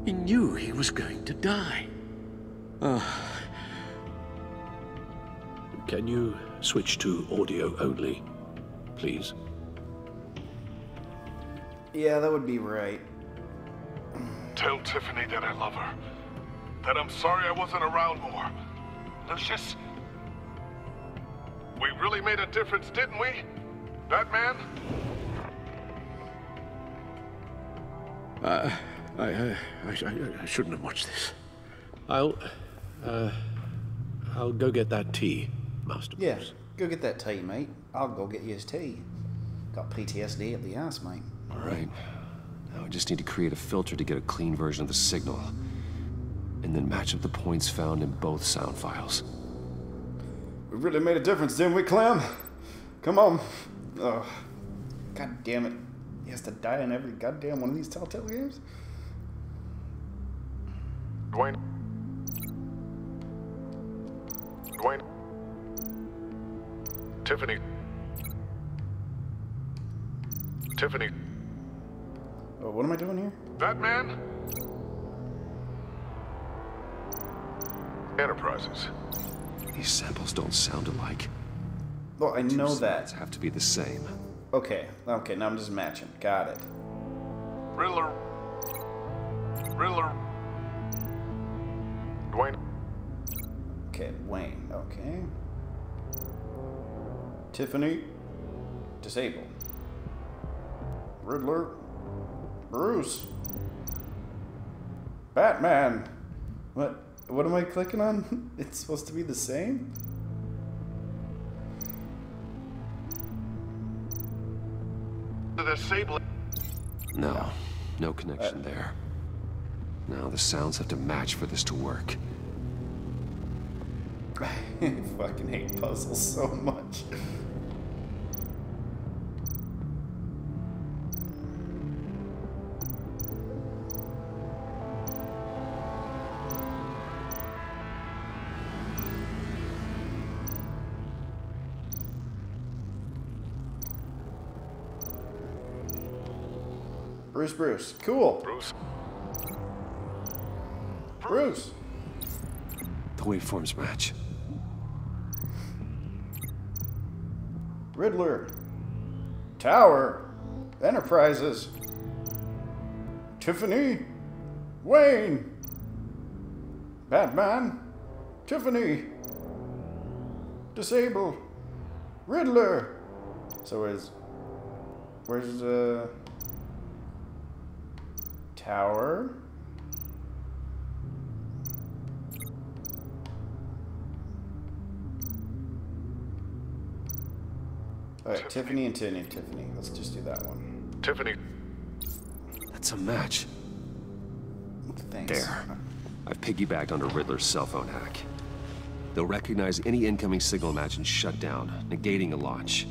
He knew he was going to die. Can you switch to audio only, please? Yeah, that would be right. Tell Tiffany that I love her. That I'm sorry I wasn't around more. Lucius? We really made a difference, didn't we? Batman? I shouldn't have watched this. I'll go get that tea, Master Yeah, Bruce. go get that tea, mate. I'll go get you his tea. Got PTSD at the ass, mate. All right. Now I just need to create a filter to get a clean version of the signal. And then match up the points found in both sound files. We really made a difference, didn't we, Clem? Come on. Oh, God damn it. He has to die in every goddamn one of these Telltale games? Dwayne. Tiffany. Oh, what am I doing here? Batman? Enterprises. These samples don't sound alike. Well, I know that. Have to be the same. Okay, now I'm just matching. Got it. Riddler. Dwayne. Okay, Wayne. Okay. Tiffany. Disable. Riddler. Bruce. Batman. What am I clicking on? It's supposed to be the same? Disable. No connection there. Now the sounds have to match for this to work. I fucking hate puzzles so much. Bruce. Cool. Bruce. The waveforms match. Riddler. Tower. Enterprises. Tiffany. Wayne. Batman. Tiffany. Disable. Riddler. So where's Tower. Alright, Tiffany and Tiffany. Let's just do that one. Tiffany. That's a match. Thanks. There. I've piggybacked onto Riddler's cell phone hack. They'll recognize any incoming signal match and shut down, negating a launch.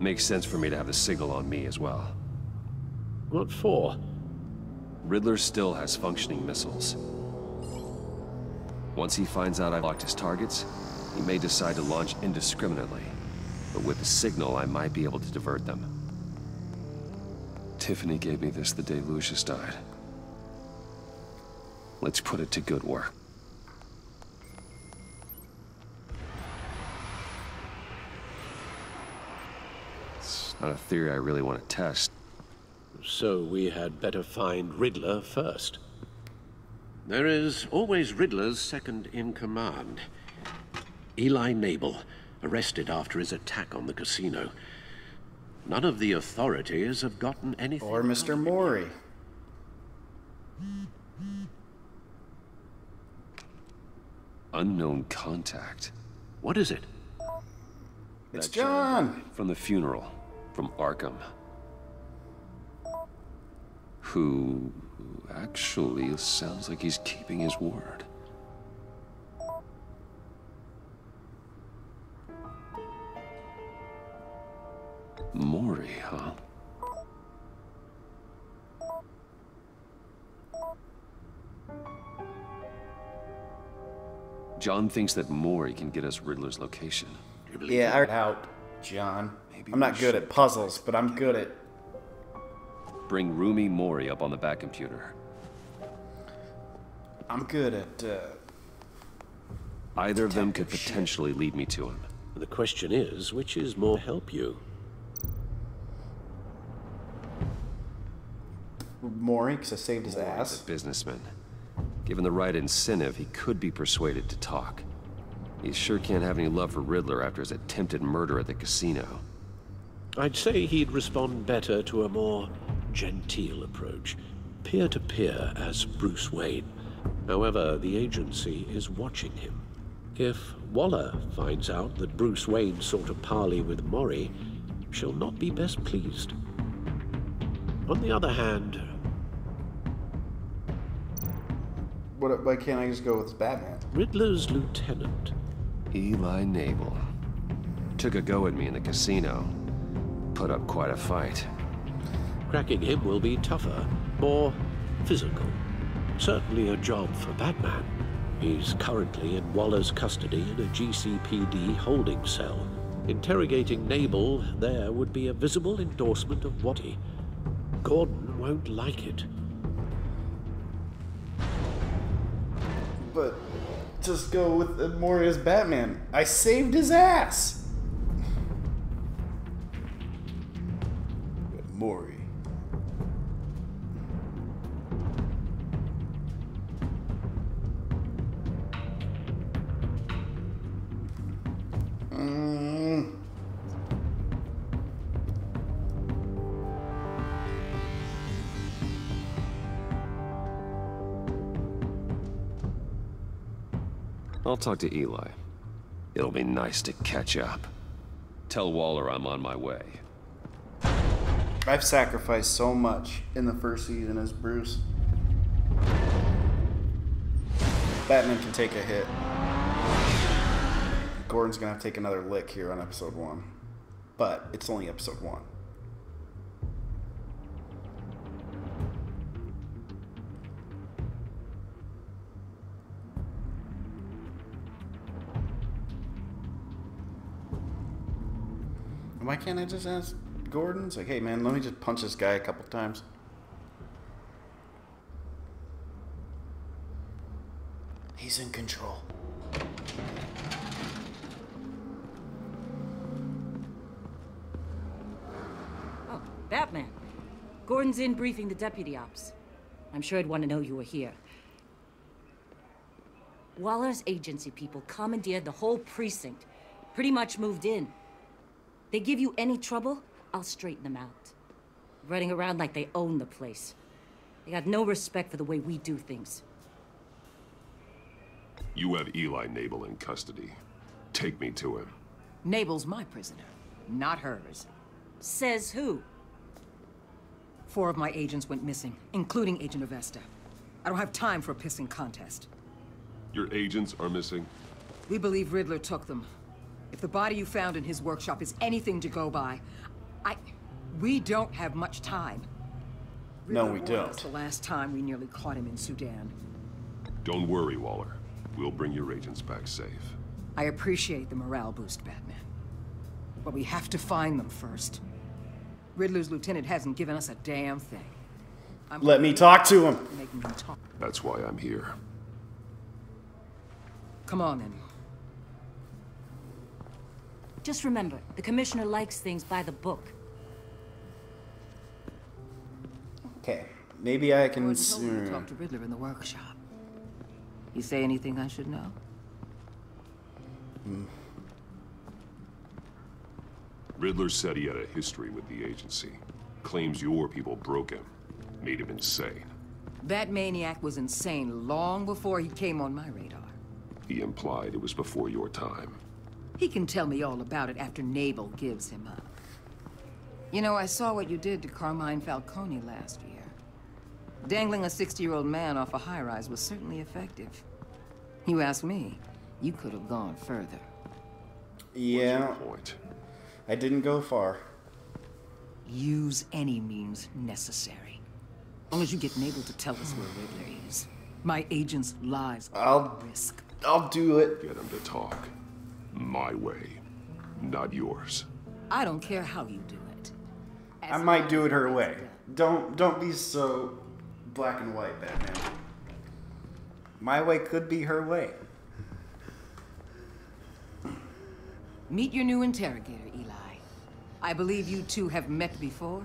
Makes sense for me to have the signal on me as well. What for? Riddler still has functioning missiles. Once he finds out I've locked his targets, he may decide to launch indiscriminately. But with the signal, I might be able to divert them. Tiffany gave me this the day Lucius died. Let's put it to good work. It's not a theory I really want to test. So we had better find Riddler first. There is always Riddler's second in command. Eli Nabel, arrested after his attack on the casino. None of the authorities have gotten anything. Or Mr. Mori. Unknown contact. What is it? It's John! From the funeral. From Arkham. Who actually sounds like he's keeping his word. Mori, huh? John thinks that Mori can get us Riddler's location. Yeah, I out, John. I'm not good at puzzles, but I'm good at... Bring Rumi Mori up on the back computer. I'm good at, Either of them could potentially lead me to him. The question is, which is more help you? Mori, because I saved his ass. A businessman. Given the right incentive, he could be persuaded to talk. He sure can't have any love for Riddler after his attempted murder at the casino. I'd say he'd respond better to a more genteel approach. Peer-to-peer as Bruce Wayne. However, the agency is watching him. If Waller finds out that Bruce Wayne sought a parley with Mori, she'll not be best pleased. On the other hand... Why can't I just go with Batman? Riddler's lieutenant. Eli Nabel. Took a go at me in the casino. Put up quite a fight. Cracking him will be tougher, more physical. Certainly a job for Batman. He's currently in Waller's custody in a GCPD holding cell. Interrogating Nabel there would be a visible endorsement of what he... Gordon won't like it. But just go with Mori as Batman. I saved his ass. Mori. I'll talk to Eli. It'll be nice to catch up. Tell Waller I'm on my way. I've sacrificed so much in the first season as Bruce. Batman can take a hit. Gordon's gonna have to take another lick here on episode 1. But it's only episode 1. Why can't I just ask Gordon? It's like, hey man, let me just punch this guy a couple times. He's in control. Oh, Batman. Gordon's in briefing the deputy ops. I'm sure I'd want to know you were here. Waller's agency people commandeered the whole precinct. Pretty much moved in. They give you any trouble, I'll straighten them out. Running around like they own the place. They got no respect for the way we do things. You have Eli Nabel in custody. Take me to him. Nabel's my prisoner, not hers. Says who? 4 of my agents went missing, including Agent Avesta. I don't have time for a pissing contest. Your agents are missing? We believe Riddler took them. If the body you found in his workshop is anything to go by, we don't have much time. No, we Riddler warned don't. us the last time we nearly caught him in Sudan. Don't worry, Waller. We'll bring your agents back safe. I appreciate the morale boost, Batman. But we have to find them first. Riddler's lieutenant hasn't given us a damn thing. Let me talk to him. That's why I'm here. Come on, then. Just remember, the commissioner likes things by the book. Okay, maybe I can... Gordon told me to talk to Riddler in the workshop. You say anything I should know? Riddler said he had a history with the agency. Claims your people broke him. Made him insane. That maniac was insane long before he came on my radar. He implied it was before your time. He can tell me all about it after Nabel gives him up. You know, I saw what you did to Carmine Falcone last year. Dangling a 60-year-old man off a high-rise was certainly effective. You ask me, you could have gone further. Yeah. What's your point? I didn't go far. Use any means necessary. As long as you get Nabel to tell us where Riddler is. My agent's lives are at risk. I'll do it. Get him to talk. My way, not yours. I don't care how you do it. I might do it her way. Don't be so black and white, Batman. My way could be her way. Meet your new interrogator, Eli. I believe you two have met before.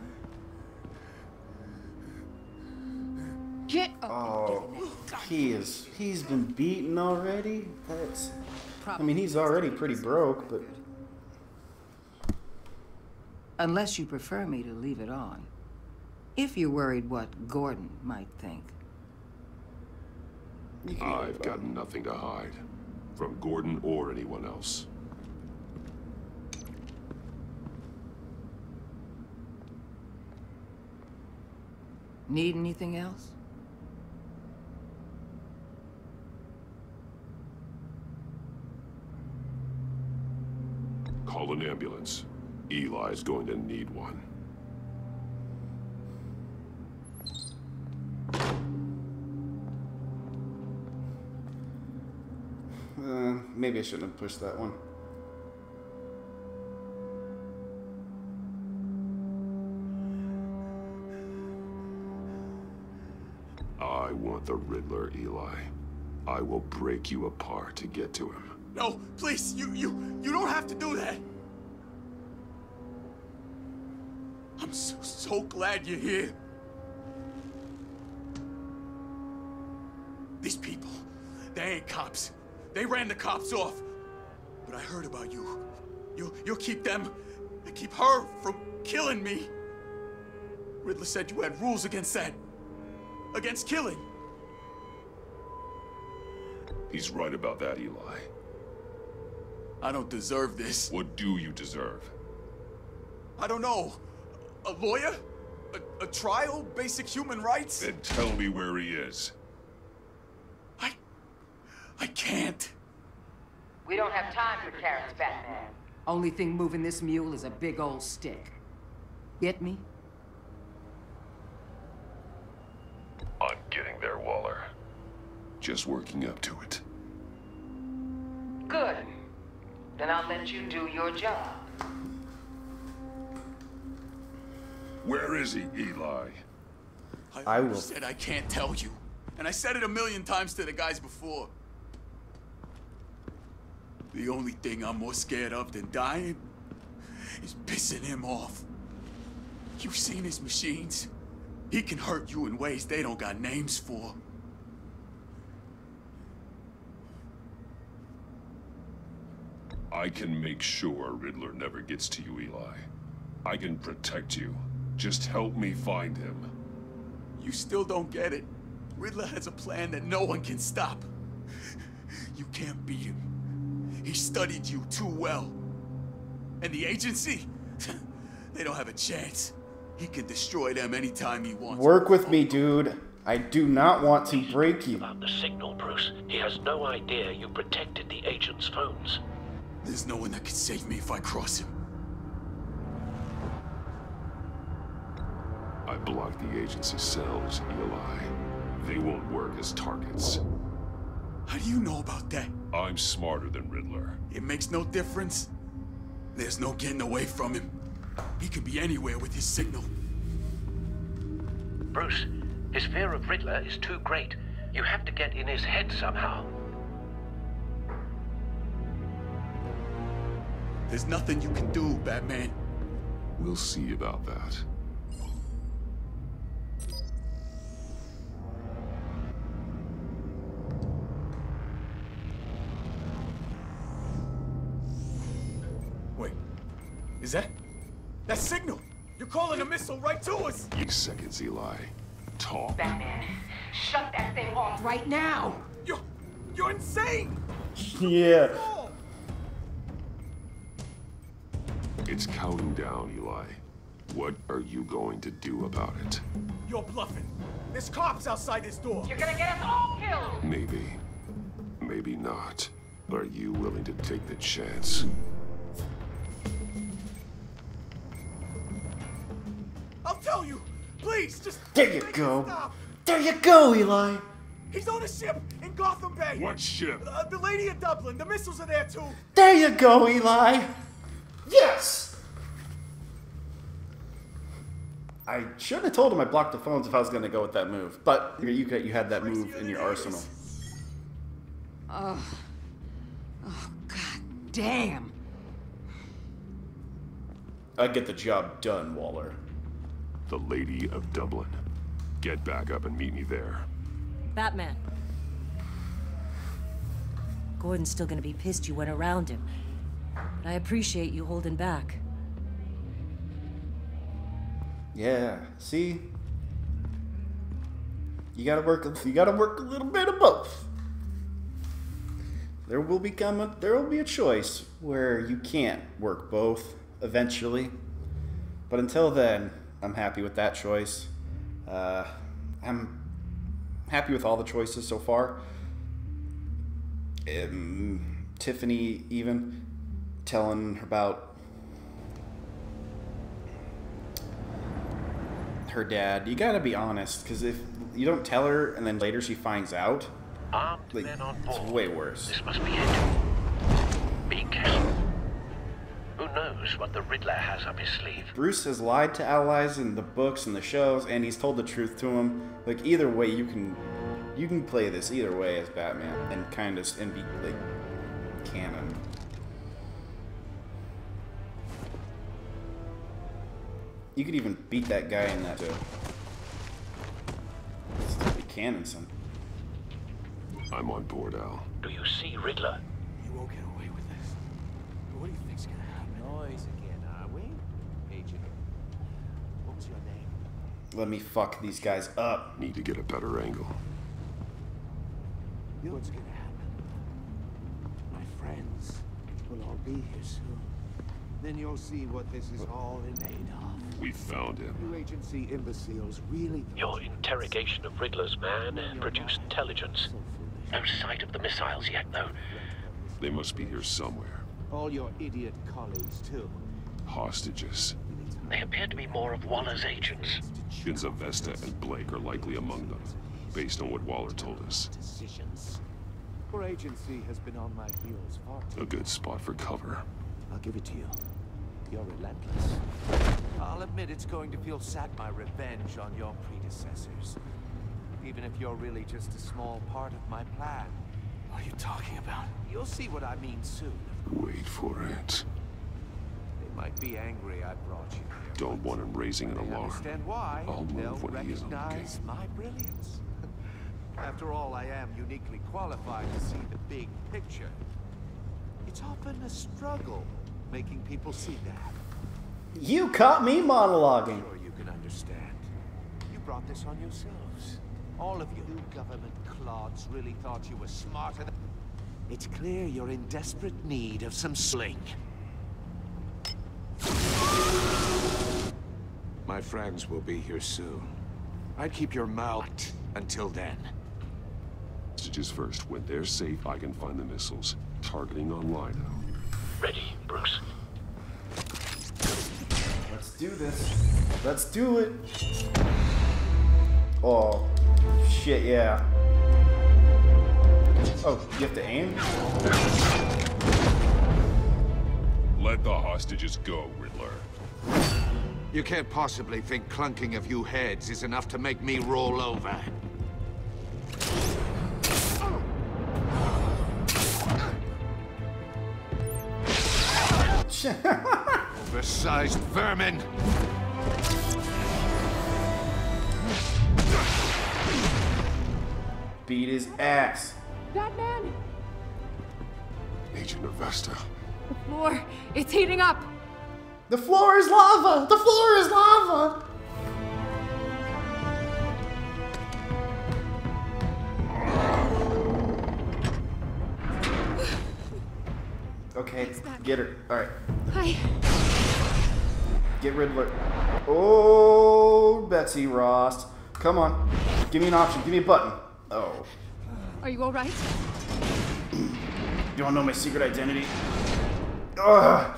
Get up. Oh, he's been beaten already? That's... I mean, he's already pretty broke, but... Unless you prefer me to leave it on. If you're worried what Gordon might think. I've got nothing to hide. From Gordon or anyone else. Need anything else? Call an ambulance. Eli's going to need one. Maybe I shouldn't have pushed that one. I want the Riddler, Eli. I will break you apart to get to him. No, please, you don't have to do that. I'm so glad you're here. These people, they ain't cops. They ran the cops off. But I heard about you. You'll keep them, and keep her from killing me. Riddler said you had rules against that. Against killing. He's right about that, Eli. I don't deserve this. What do you deserve? I don't know. A lawyer? A trial? Basic human rights? Then tell me where he is. I can't. We don't have time for carrots, Batman. Only thing moving this mule is a big old stick. Get me? I'm getting there, Waller. Just working up to it. Good. Then I'll let you do your job. Where is he, Eli? I will. Said I can't tell you. And I said it 1,000,000 times to the guys before. The only thing I'm more scared of than dying is pissing him off. You've seen his machines. He can hurt you in ways they don't got names for. I can make sure Riddler never gets to you, Eli. I can protect you. Just help me find him. You still don't get it. Riddler has a plan that no one can stop. You can't beat him. He studied you too well. And the agency? They don't have a chance. He can destroy them anytime he wants. Work with me, dude. I do not want to break you. About the signal, Bruce. He has no idea you protected the agent's phones. There's no one that can save me if I cross him. I blocked the agency cells, Eli. They won't work as targets. How do you know about that? I'm smarter than Riddler. It makes no difference. There's no getting away from him. He could be anywhere with his signal. Bruce, His fear of Riddler is too great. You have to get in his head somehow. There's nothing you can do, Batman. We'll see about that. Wait, is that signal? You're calling a missile right to us! 8 seconds, Eli. Talk. Batman, shut that thing off right now! You're insane! Yeah. It's counting down, Eli. What are you going to do about it? You're bluffing. There's cops outside this door. You're gonna get us all killed! Maybe. Maybe not. Are you willing to take the chance? I'll tell you! Please, just... There you go. There you go, Eli. He's on a ship in Gotham Bay. What ship? The Lady of Dublin. The missiles are there, too. There you go, Eli. Yes! I should have told him I blocked the phones if I was going to go with that move. But you had that move in your arsenal. Oh, god damn. I'd get the job done, Waller. The Lady of Dublin. Get back up and meet me there. Batman. Gordon's still gonna be pissed you went around him. But I appreciate you holding back. Yeah, see? You gotta work a little bit of both. There will be a choice where you can't work both eventually. But until then, I'm happy with that choice. I'm happy with all the choices so far. Tiffany even telling about her dad. You gotta be honest, because if you don't tell her and then later she finds out, Armed men on board. it's way worse. This must be it. Be careful. Who knows what the Riddler has up his sleeve? Bruce has lied to allies in the books and the shows, and he's told the truth to him. Like, either way, you can play this either way as Batman and kind of be like canon. You could even beat that guy in that too. Still be canon, son. I'm on board, Al. Do you see Riddler? You won't get away with this. What do you think's gonna happen? Noise again, are we? Agent. What was your name? Let me fuck these guys up. Need to get a better angle. What's gonna happen? My friends will all be here soon. Then you'll see what this is all in aid of. We found him. You agency imbeciles really... Your interrogation of Riddler's man produced intelligence. No sight of the missiles yet, though. They must be here somewhere. All your idiot colleagues, too. Hostages. They appear to be more of Waller's agents. Vesta and Blake are likely among them, based on what Waller told us. Decisions. Your agency has been on my heels far too. A good spot for cover. I'll give it to you. You're relentless. I'll admit it's going to feel sad, my revenge on your predecessors. Even if you're really just a small part of my plan. What are you talking about? You'll see what I mean soon. Wait for it. They might be angry I brought you here. Don't want him raising an They alarm. understand why. I'll move They'll when he isn't looking. recognize my brilliance. After all, I am uniquely qualified to see the big picture. It's often a struggle making people see that. You caught me monologuing. Sure you can understand. You brought this on yourselves. All of you government clods really thought you were smarter than... It's clear you're in desperate need of some sling. My friends will be here soon. I'd keep your mouth until then. Messages first. When they're safe, I can find the missiles. Targeting on Lino. Ready, Bruce. Let's do this. Let's do it. Oh, shit, yeah. Oh, you have to aim? Let the hostages go, Riddler. You can't possibly think clunking a few heads is enough to make me roll over. Oversized vermin! Beat his ass. Batman! Agent Avesta. The floor, it's heating up! The floor is lava! The floor is lava! Okay, get her. Alright. Hi. Get Riddler. Oh, Betsy Ross. Come on. Give me an option. Give me a button. Oh. Are you alright? You wanna know my secret identity? Ugh.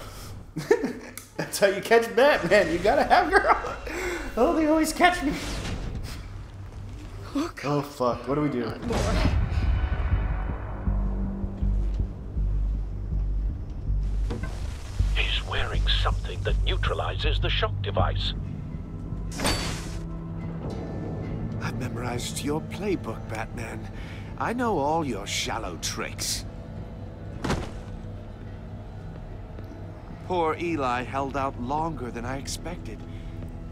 That's how you catch Batman. You gotta have your own. Oh, they always catch me. Oh, fuck. What do we do? He's wearing something that neutralizes the shock device. I've memorized your playbook, Batman. I know all your shallow tricks. Poor Eli held out longer than I expected,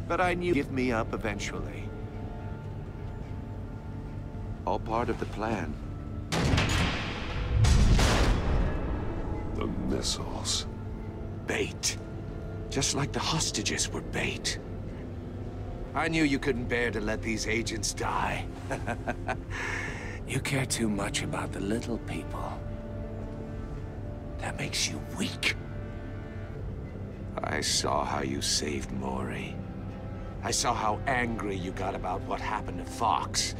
but I knew he'd give me up eventually. All part of the plan. The missiles. Bait. Just like the hostages were bait. I knew you couldn't bear to let these agents die. You care too much about the little people. That makes you weak. I saw how you saved Maury. I saw how angry you got about what happened to Fox.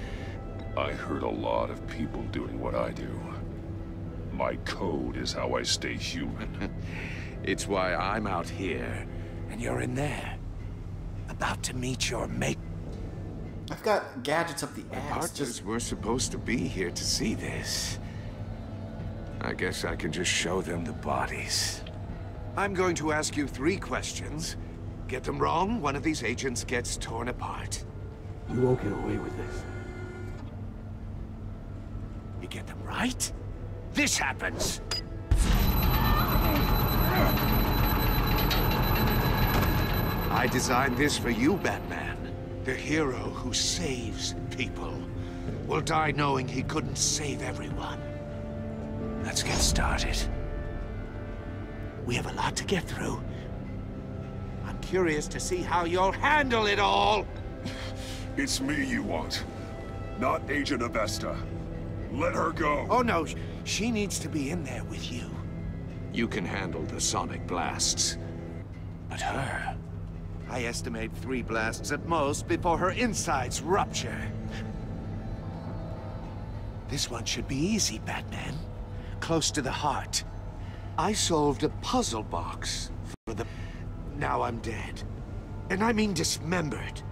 I heard a lot of people doing what I do. My code is how I stay human. It's why I'm out here, and you're in there. About to meet your mate. I've got gadgets up the My ass. partners were supposed to be here to see this. I guess I can just show them the bodies. I'm going to ask you 3 questions. Get them wrong, one of these agents gets torn apart. You won't get away with this. You get them right, this happens. I designed this for you, Batman. The hero who saves people will die knowing he couldn't save everyone. Let's get started. We have a lot to get through. I'm curious to see how you'll handle it all. It's me you want, not Agent Avesta. Let her go. Oh no, she needs to be in there with you. You can handle the sonic blasts. But her... I estimate 3 blasts at most before her insides rupture. This one should be easy, Batman. Close to the heart. I solved a puzzle box for the... Now I'm dead. And I mean dismembered.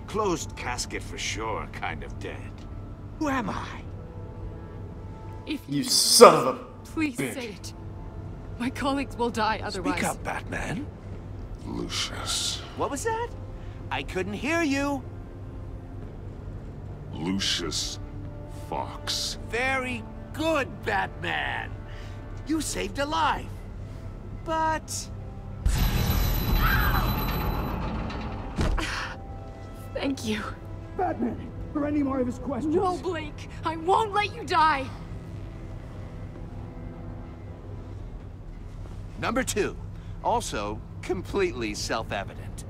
Closed casket for sure, kind of dead. Who am I? If you son of a Please bitch. say it. My colleagues will die otherwise. Speak up, Batman. Lucius. What was that? I couldn't hear you. Lucius Fox. Very good, Batman. You saved a life. But... Thank you. Batman, for any more of his questions. No, Blake. I won't let you die. Number 2. Also, completely self-evident.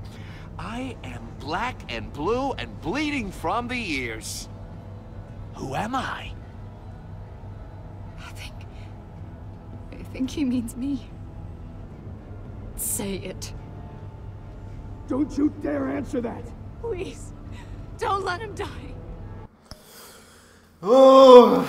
I am black and blue and bleeding from the ears. Who am I? I think he means me. Say it. Don't you dare answer that. Please. Don't let him die. Oh.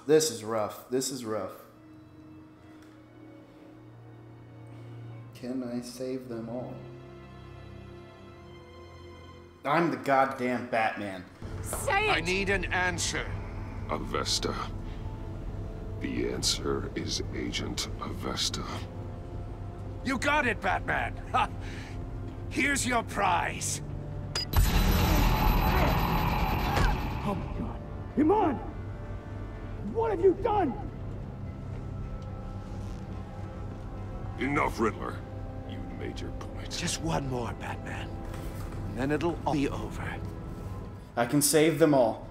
This is rough. This is rough. Can I save them all? I'm the goddamn Batman. Say it! I need an answer. Avesta. The answer is Agent Avesta. You got it, Batman! Ha. Here's your prize. Oh my God. Iman! What have you done? Enough, Riddler. You made your point. Just one more, Batman. And then it'll all be over. I can save them all.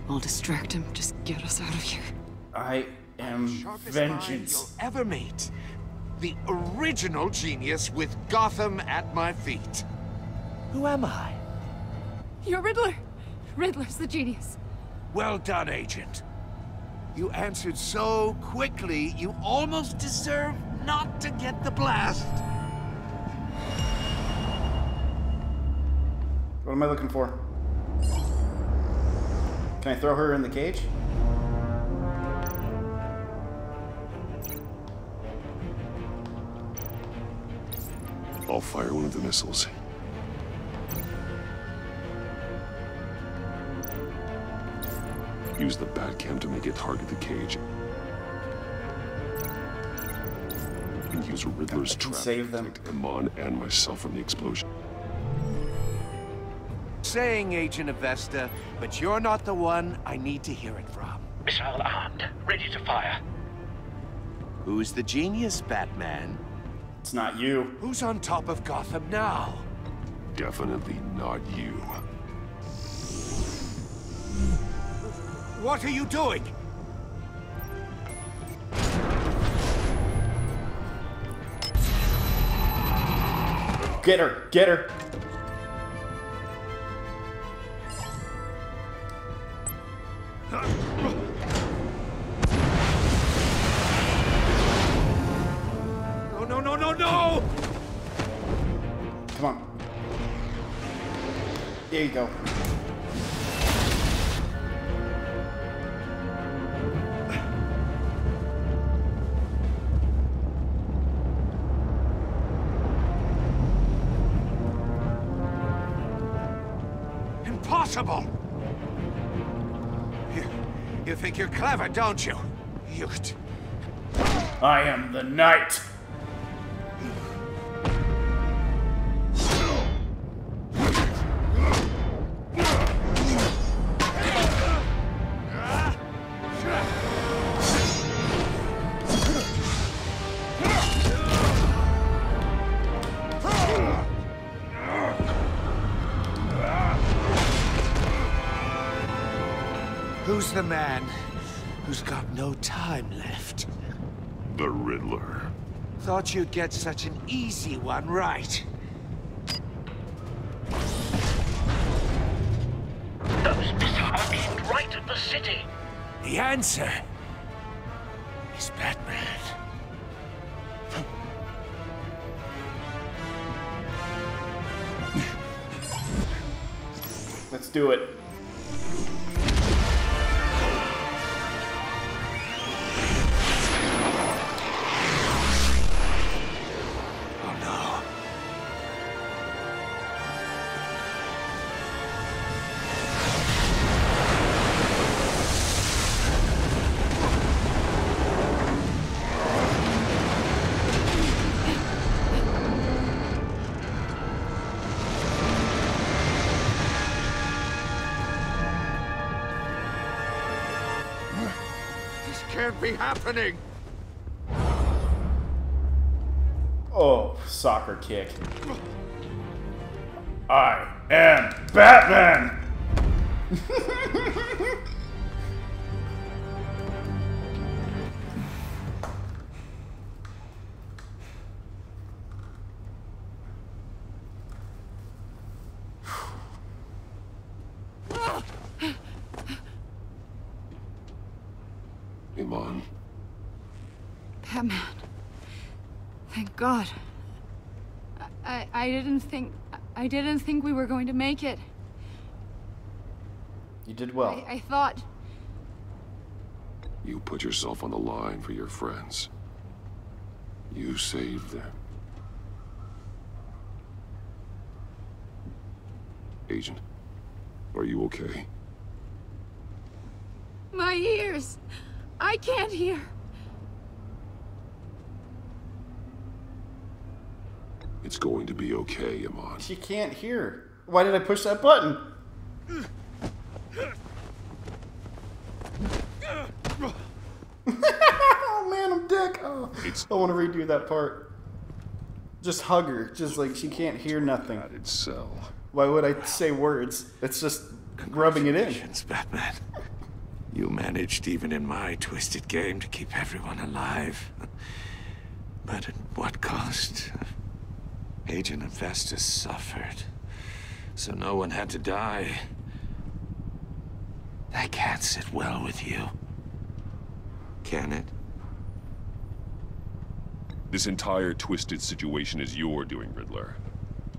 I'll distract him. Just get us out of here. I am vengeance. You'll ever meet. The original genius with Gotham at my feet. Who am I? You're Riddler. Riddler's the genius. Well done, Agent. You answered so quickly, you almost deserve not to get the blast. What am I looking for? Can I throw her in the cage? I'll fire one of the missiles. Use the Batcam to make it target the cage. And use Riddler's trap to protect Iman and myself from the explosion. Saying, Agent Avesta, but you're not the one I need to hear it from. Missile armed, ready to fire. Who's the genius, Batman? It's not you. Who's on top of Gotham now? Definitely not you. What are you doing? Get her! Get her! No, no, no, no, no! Come on. There you go. Impossible! You think you're clever, don't you? You... I am the Knight! Who's the man who's got no time left? The Riddler. Thought you'd get such an easy one right. Those missiles aimed right at the city. The answer is Batman. Let's do it. Can't be happening. Oh, soccer kick. I am Batman! Iman. Batman. Thank God. I didn't think we were going to make it. You did well. I thought... You put yourself on the line for your friends. You saved them. Agent, are you okay? My ears! I can't hear. It's going to be okay, Iman. She can't hear. Why did I push that button? Oh man, I'm dick. Oh, I want to redo that part. Just hug her. Just like she can't hear nothing. Why would I say words? It's just rubbing it in. Congratulations, Batman. You managed, even in my twisted game, to keep everyone alive. But at what cost? Agent Investus suffered, so no one had to die. That can't sit well with you. Can it? This entire twisted situation is your doing, Riddler.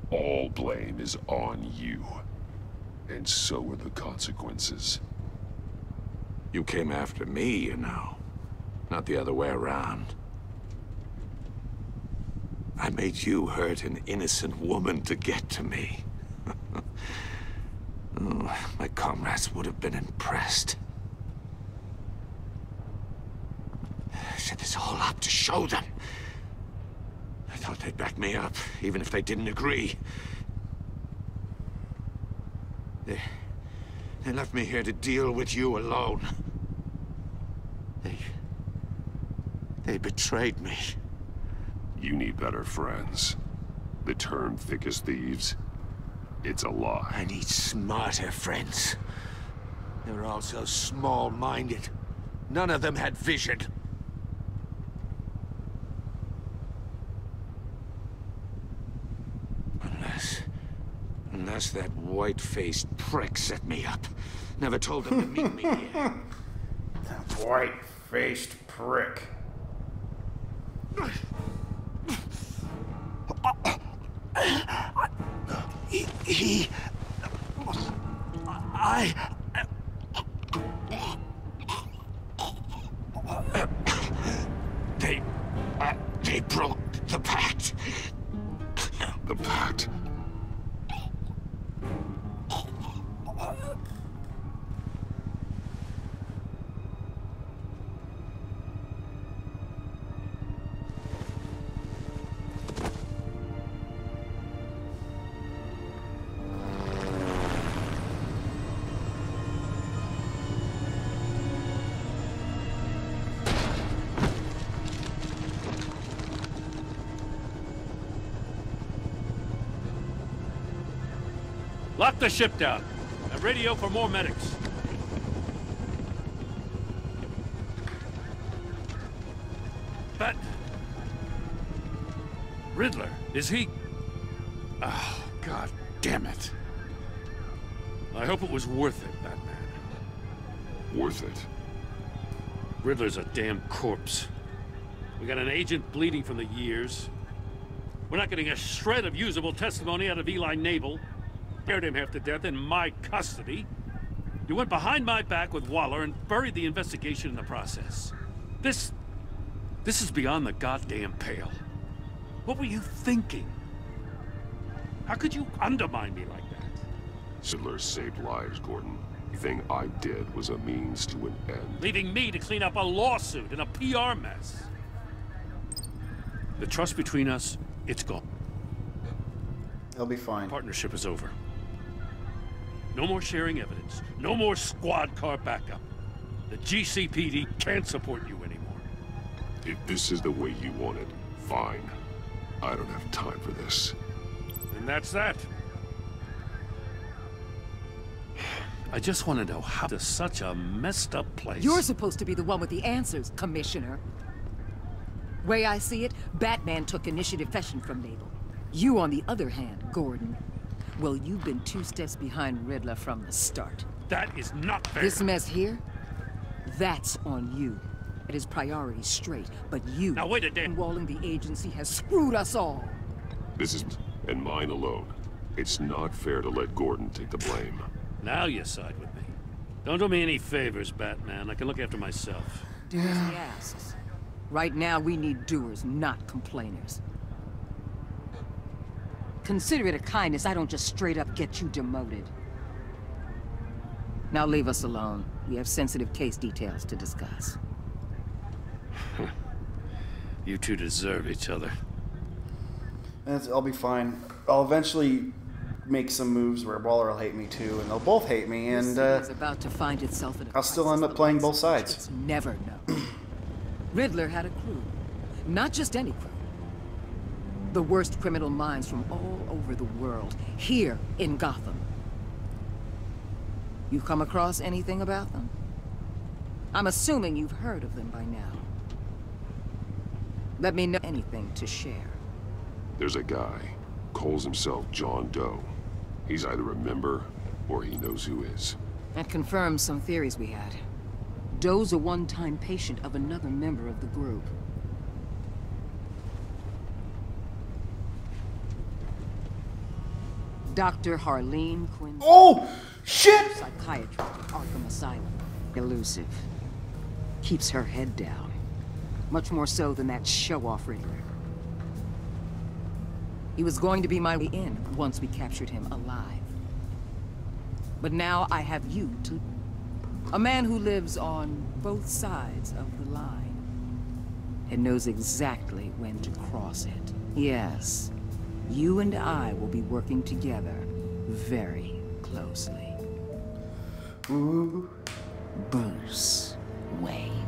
All blame is on you. And so are the consequences. You came after me, you know. Not the other way around. I made you hurt an innocent woman to get to me. Oh, my comrades would have been impressed. I set this all up to show them. I thought they'd back me up, even if they didn't agree. They left me here to deal with you alone. They betrayed me. You need better friends. The term thick as thieves, it's a lie. I need smarter friends. They were all so small-minded. None of them had vision. Unless that white-faced prick set me up. Never told them to meet me here. That white-faced prick. They broke the pact. The pact? Lock the ship down. And radio for more medics. But... Riddler, is he... Oh, God damn it. I hope it was worth it, Batman. Worth it? Riddler's a damn corpse. We got an agent bleeding from the years. We're not getting a shred of usable testimony out of Eli Nabel. Scared him half to death in my custody. You went behind my back with Waller and buried the investigation in the process. This is beyond the goddamn pale. What were you thinking? How could you undermine me like that? Riddler saved lives, Gordon. Everything I did was a means to an end. Leaving me to clean up a lawsuit and a PR mess. The trust between us, it's gone. It'll be fine. Partnership is over. No more sharing evidence. No more squad car backup. The GCPD can't support you anymore. If this is the way you want it, fine. I don't have time for this. And that's that. I just want to know how to such a messed up place. You're supposed to be the one with the answers, Commissioner. Way I see it, Batman took initiative possession from Nabel. You, on the other hand, Gordon, well, you've been 2 steps behind Riddler from the start. That is not fair. This mess here, that's on you. It is priorities straight, but you, now wait a damn, walling the agency has screwed us all. This is, and mine alone. It's not fair to let Gordon take the blame. Now you side with me. Don't do me any favors, Batman. I can look after myself. Doers he asks. Right now, we need doers, not complainers. Consider it a kindness I don't just straight up get you demoted. Now leave us alone. We have sensitive case details to discuss. You two deserve each other. I'll be fine. I'll eventually make some moves where Waller will hate me too, and they'll both hate me, and It's about to find itself in a I'll still end up playing both sides. It's never known. Riddler had a crew. Not just any crew. The worst criminal minds from all over the world, here in Gotham. You come across anything about them? I'm assuming you've heard of them by now. Let me know anything to share. There's a guy, calls himself John Doe. He's either a member, or he knows who is. That confirms some theories we had. Doe's a one-time patient of another member of the group. Dr. Harleen Quinn. Oh! Shit! Psychiatrist at Arkham Asylum. Elusive. Keeps her head down. Much more so than that show-off Riddler. He was going to be my way in once we captured him alive. But now I have you to... A man who lives on both sides of the line. And knows exactly when to cross it. Yes. You and I will be working together very closely. Ooh. Bruce Wayne.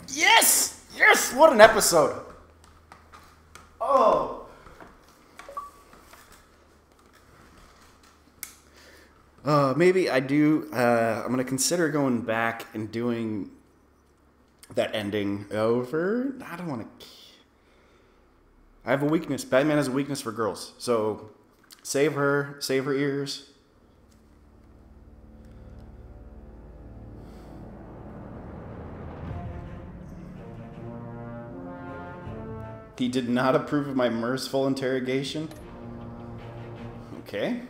Yes! Yes! What an episode! Oh! Maybe I do, I'm gonna consider going back and doing that ending over. I don't want to... I have a weakness. Batman has a weakness for girls. So, save her ears. He did not approve of my merciful interrogation. Okay.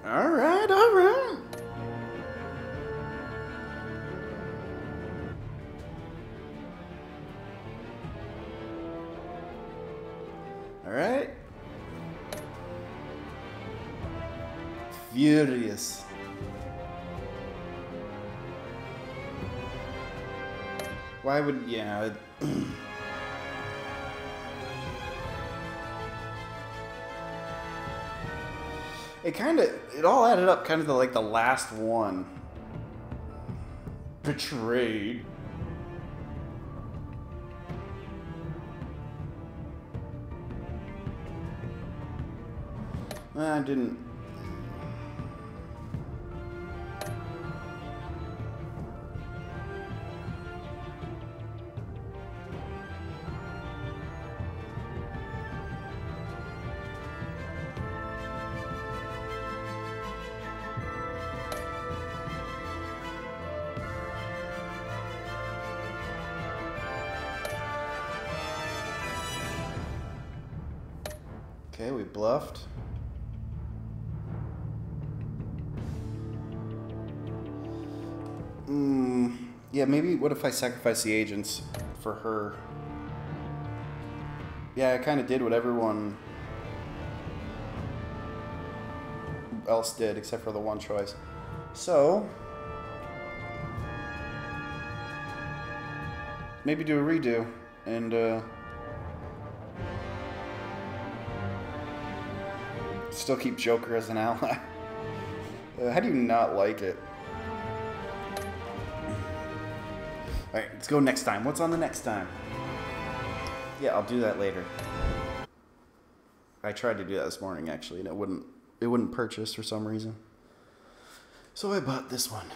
All right, all right. All right. Furious. Why would, yeah. It all added up kind of to like the last one. Betrayed. I didn't. Okay, we bluffed. Yeah, maybe what if I sacrifice the agents for her? Yeah, I kind of did what everyone else did, except for the one choice. So, maybe do a redo, and still keep Joker as an ally. How do you not like it? Alright, let's go next time. What's on the next time? Yeah, I'll do that later. I tried to do that this morning, actually, and it wouldn't purchase for some reason. So I bought this one.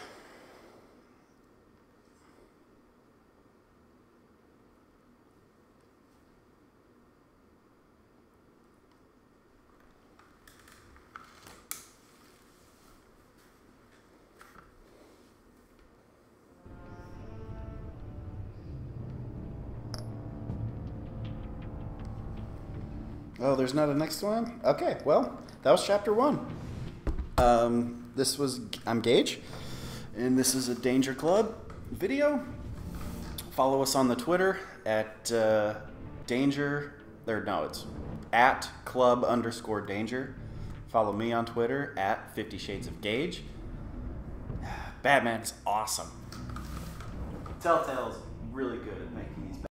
Oh, there's not a next one? Okay, well, that was chapter 1. I'm Gage, and this is a Danger Club video. Follow us on the Twitter at it's at @club_danger. Follow me on Twitter at 50 Shades of Gage. Batman is awesome. Telltale's really good at making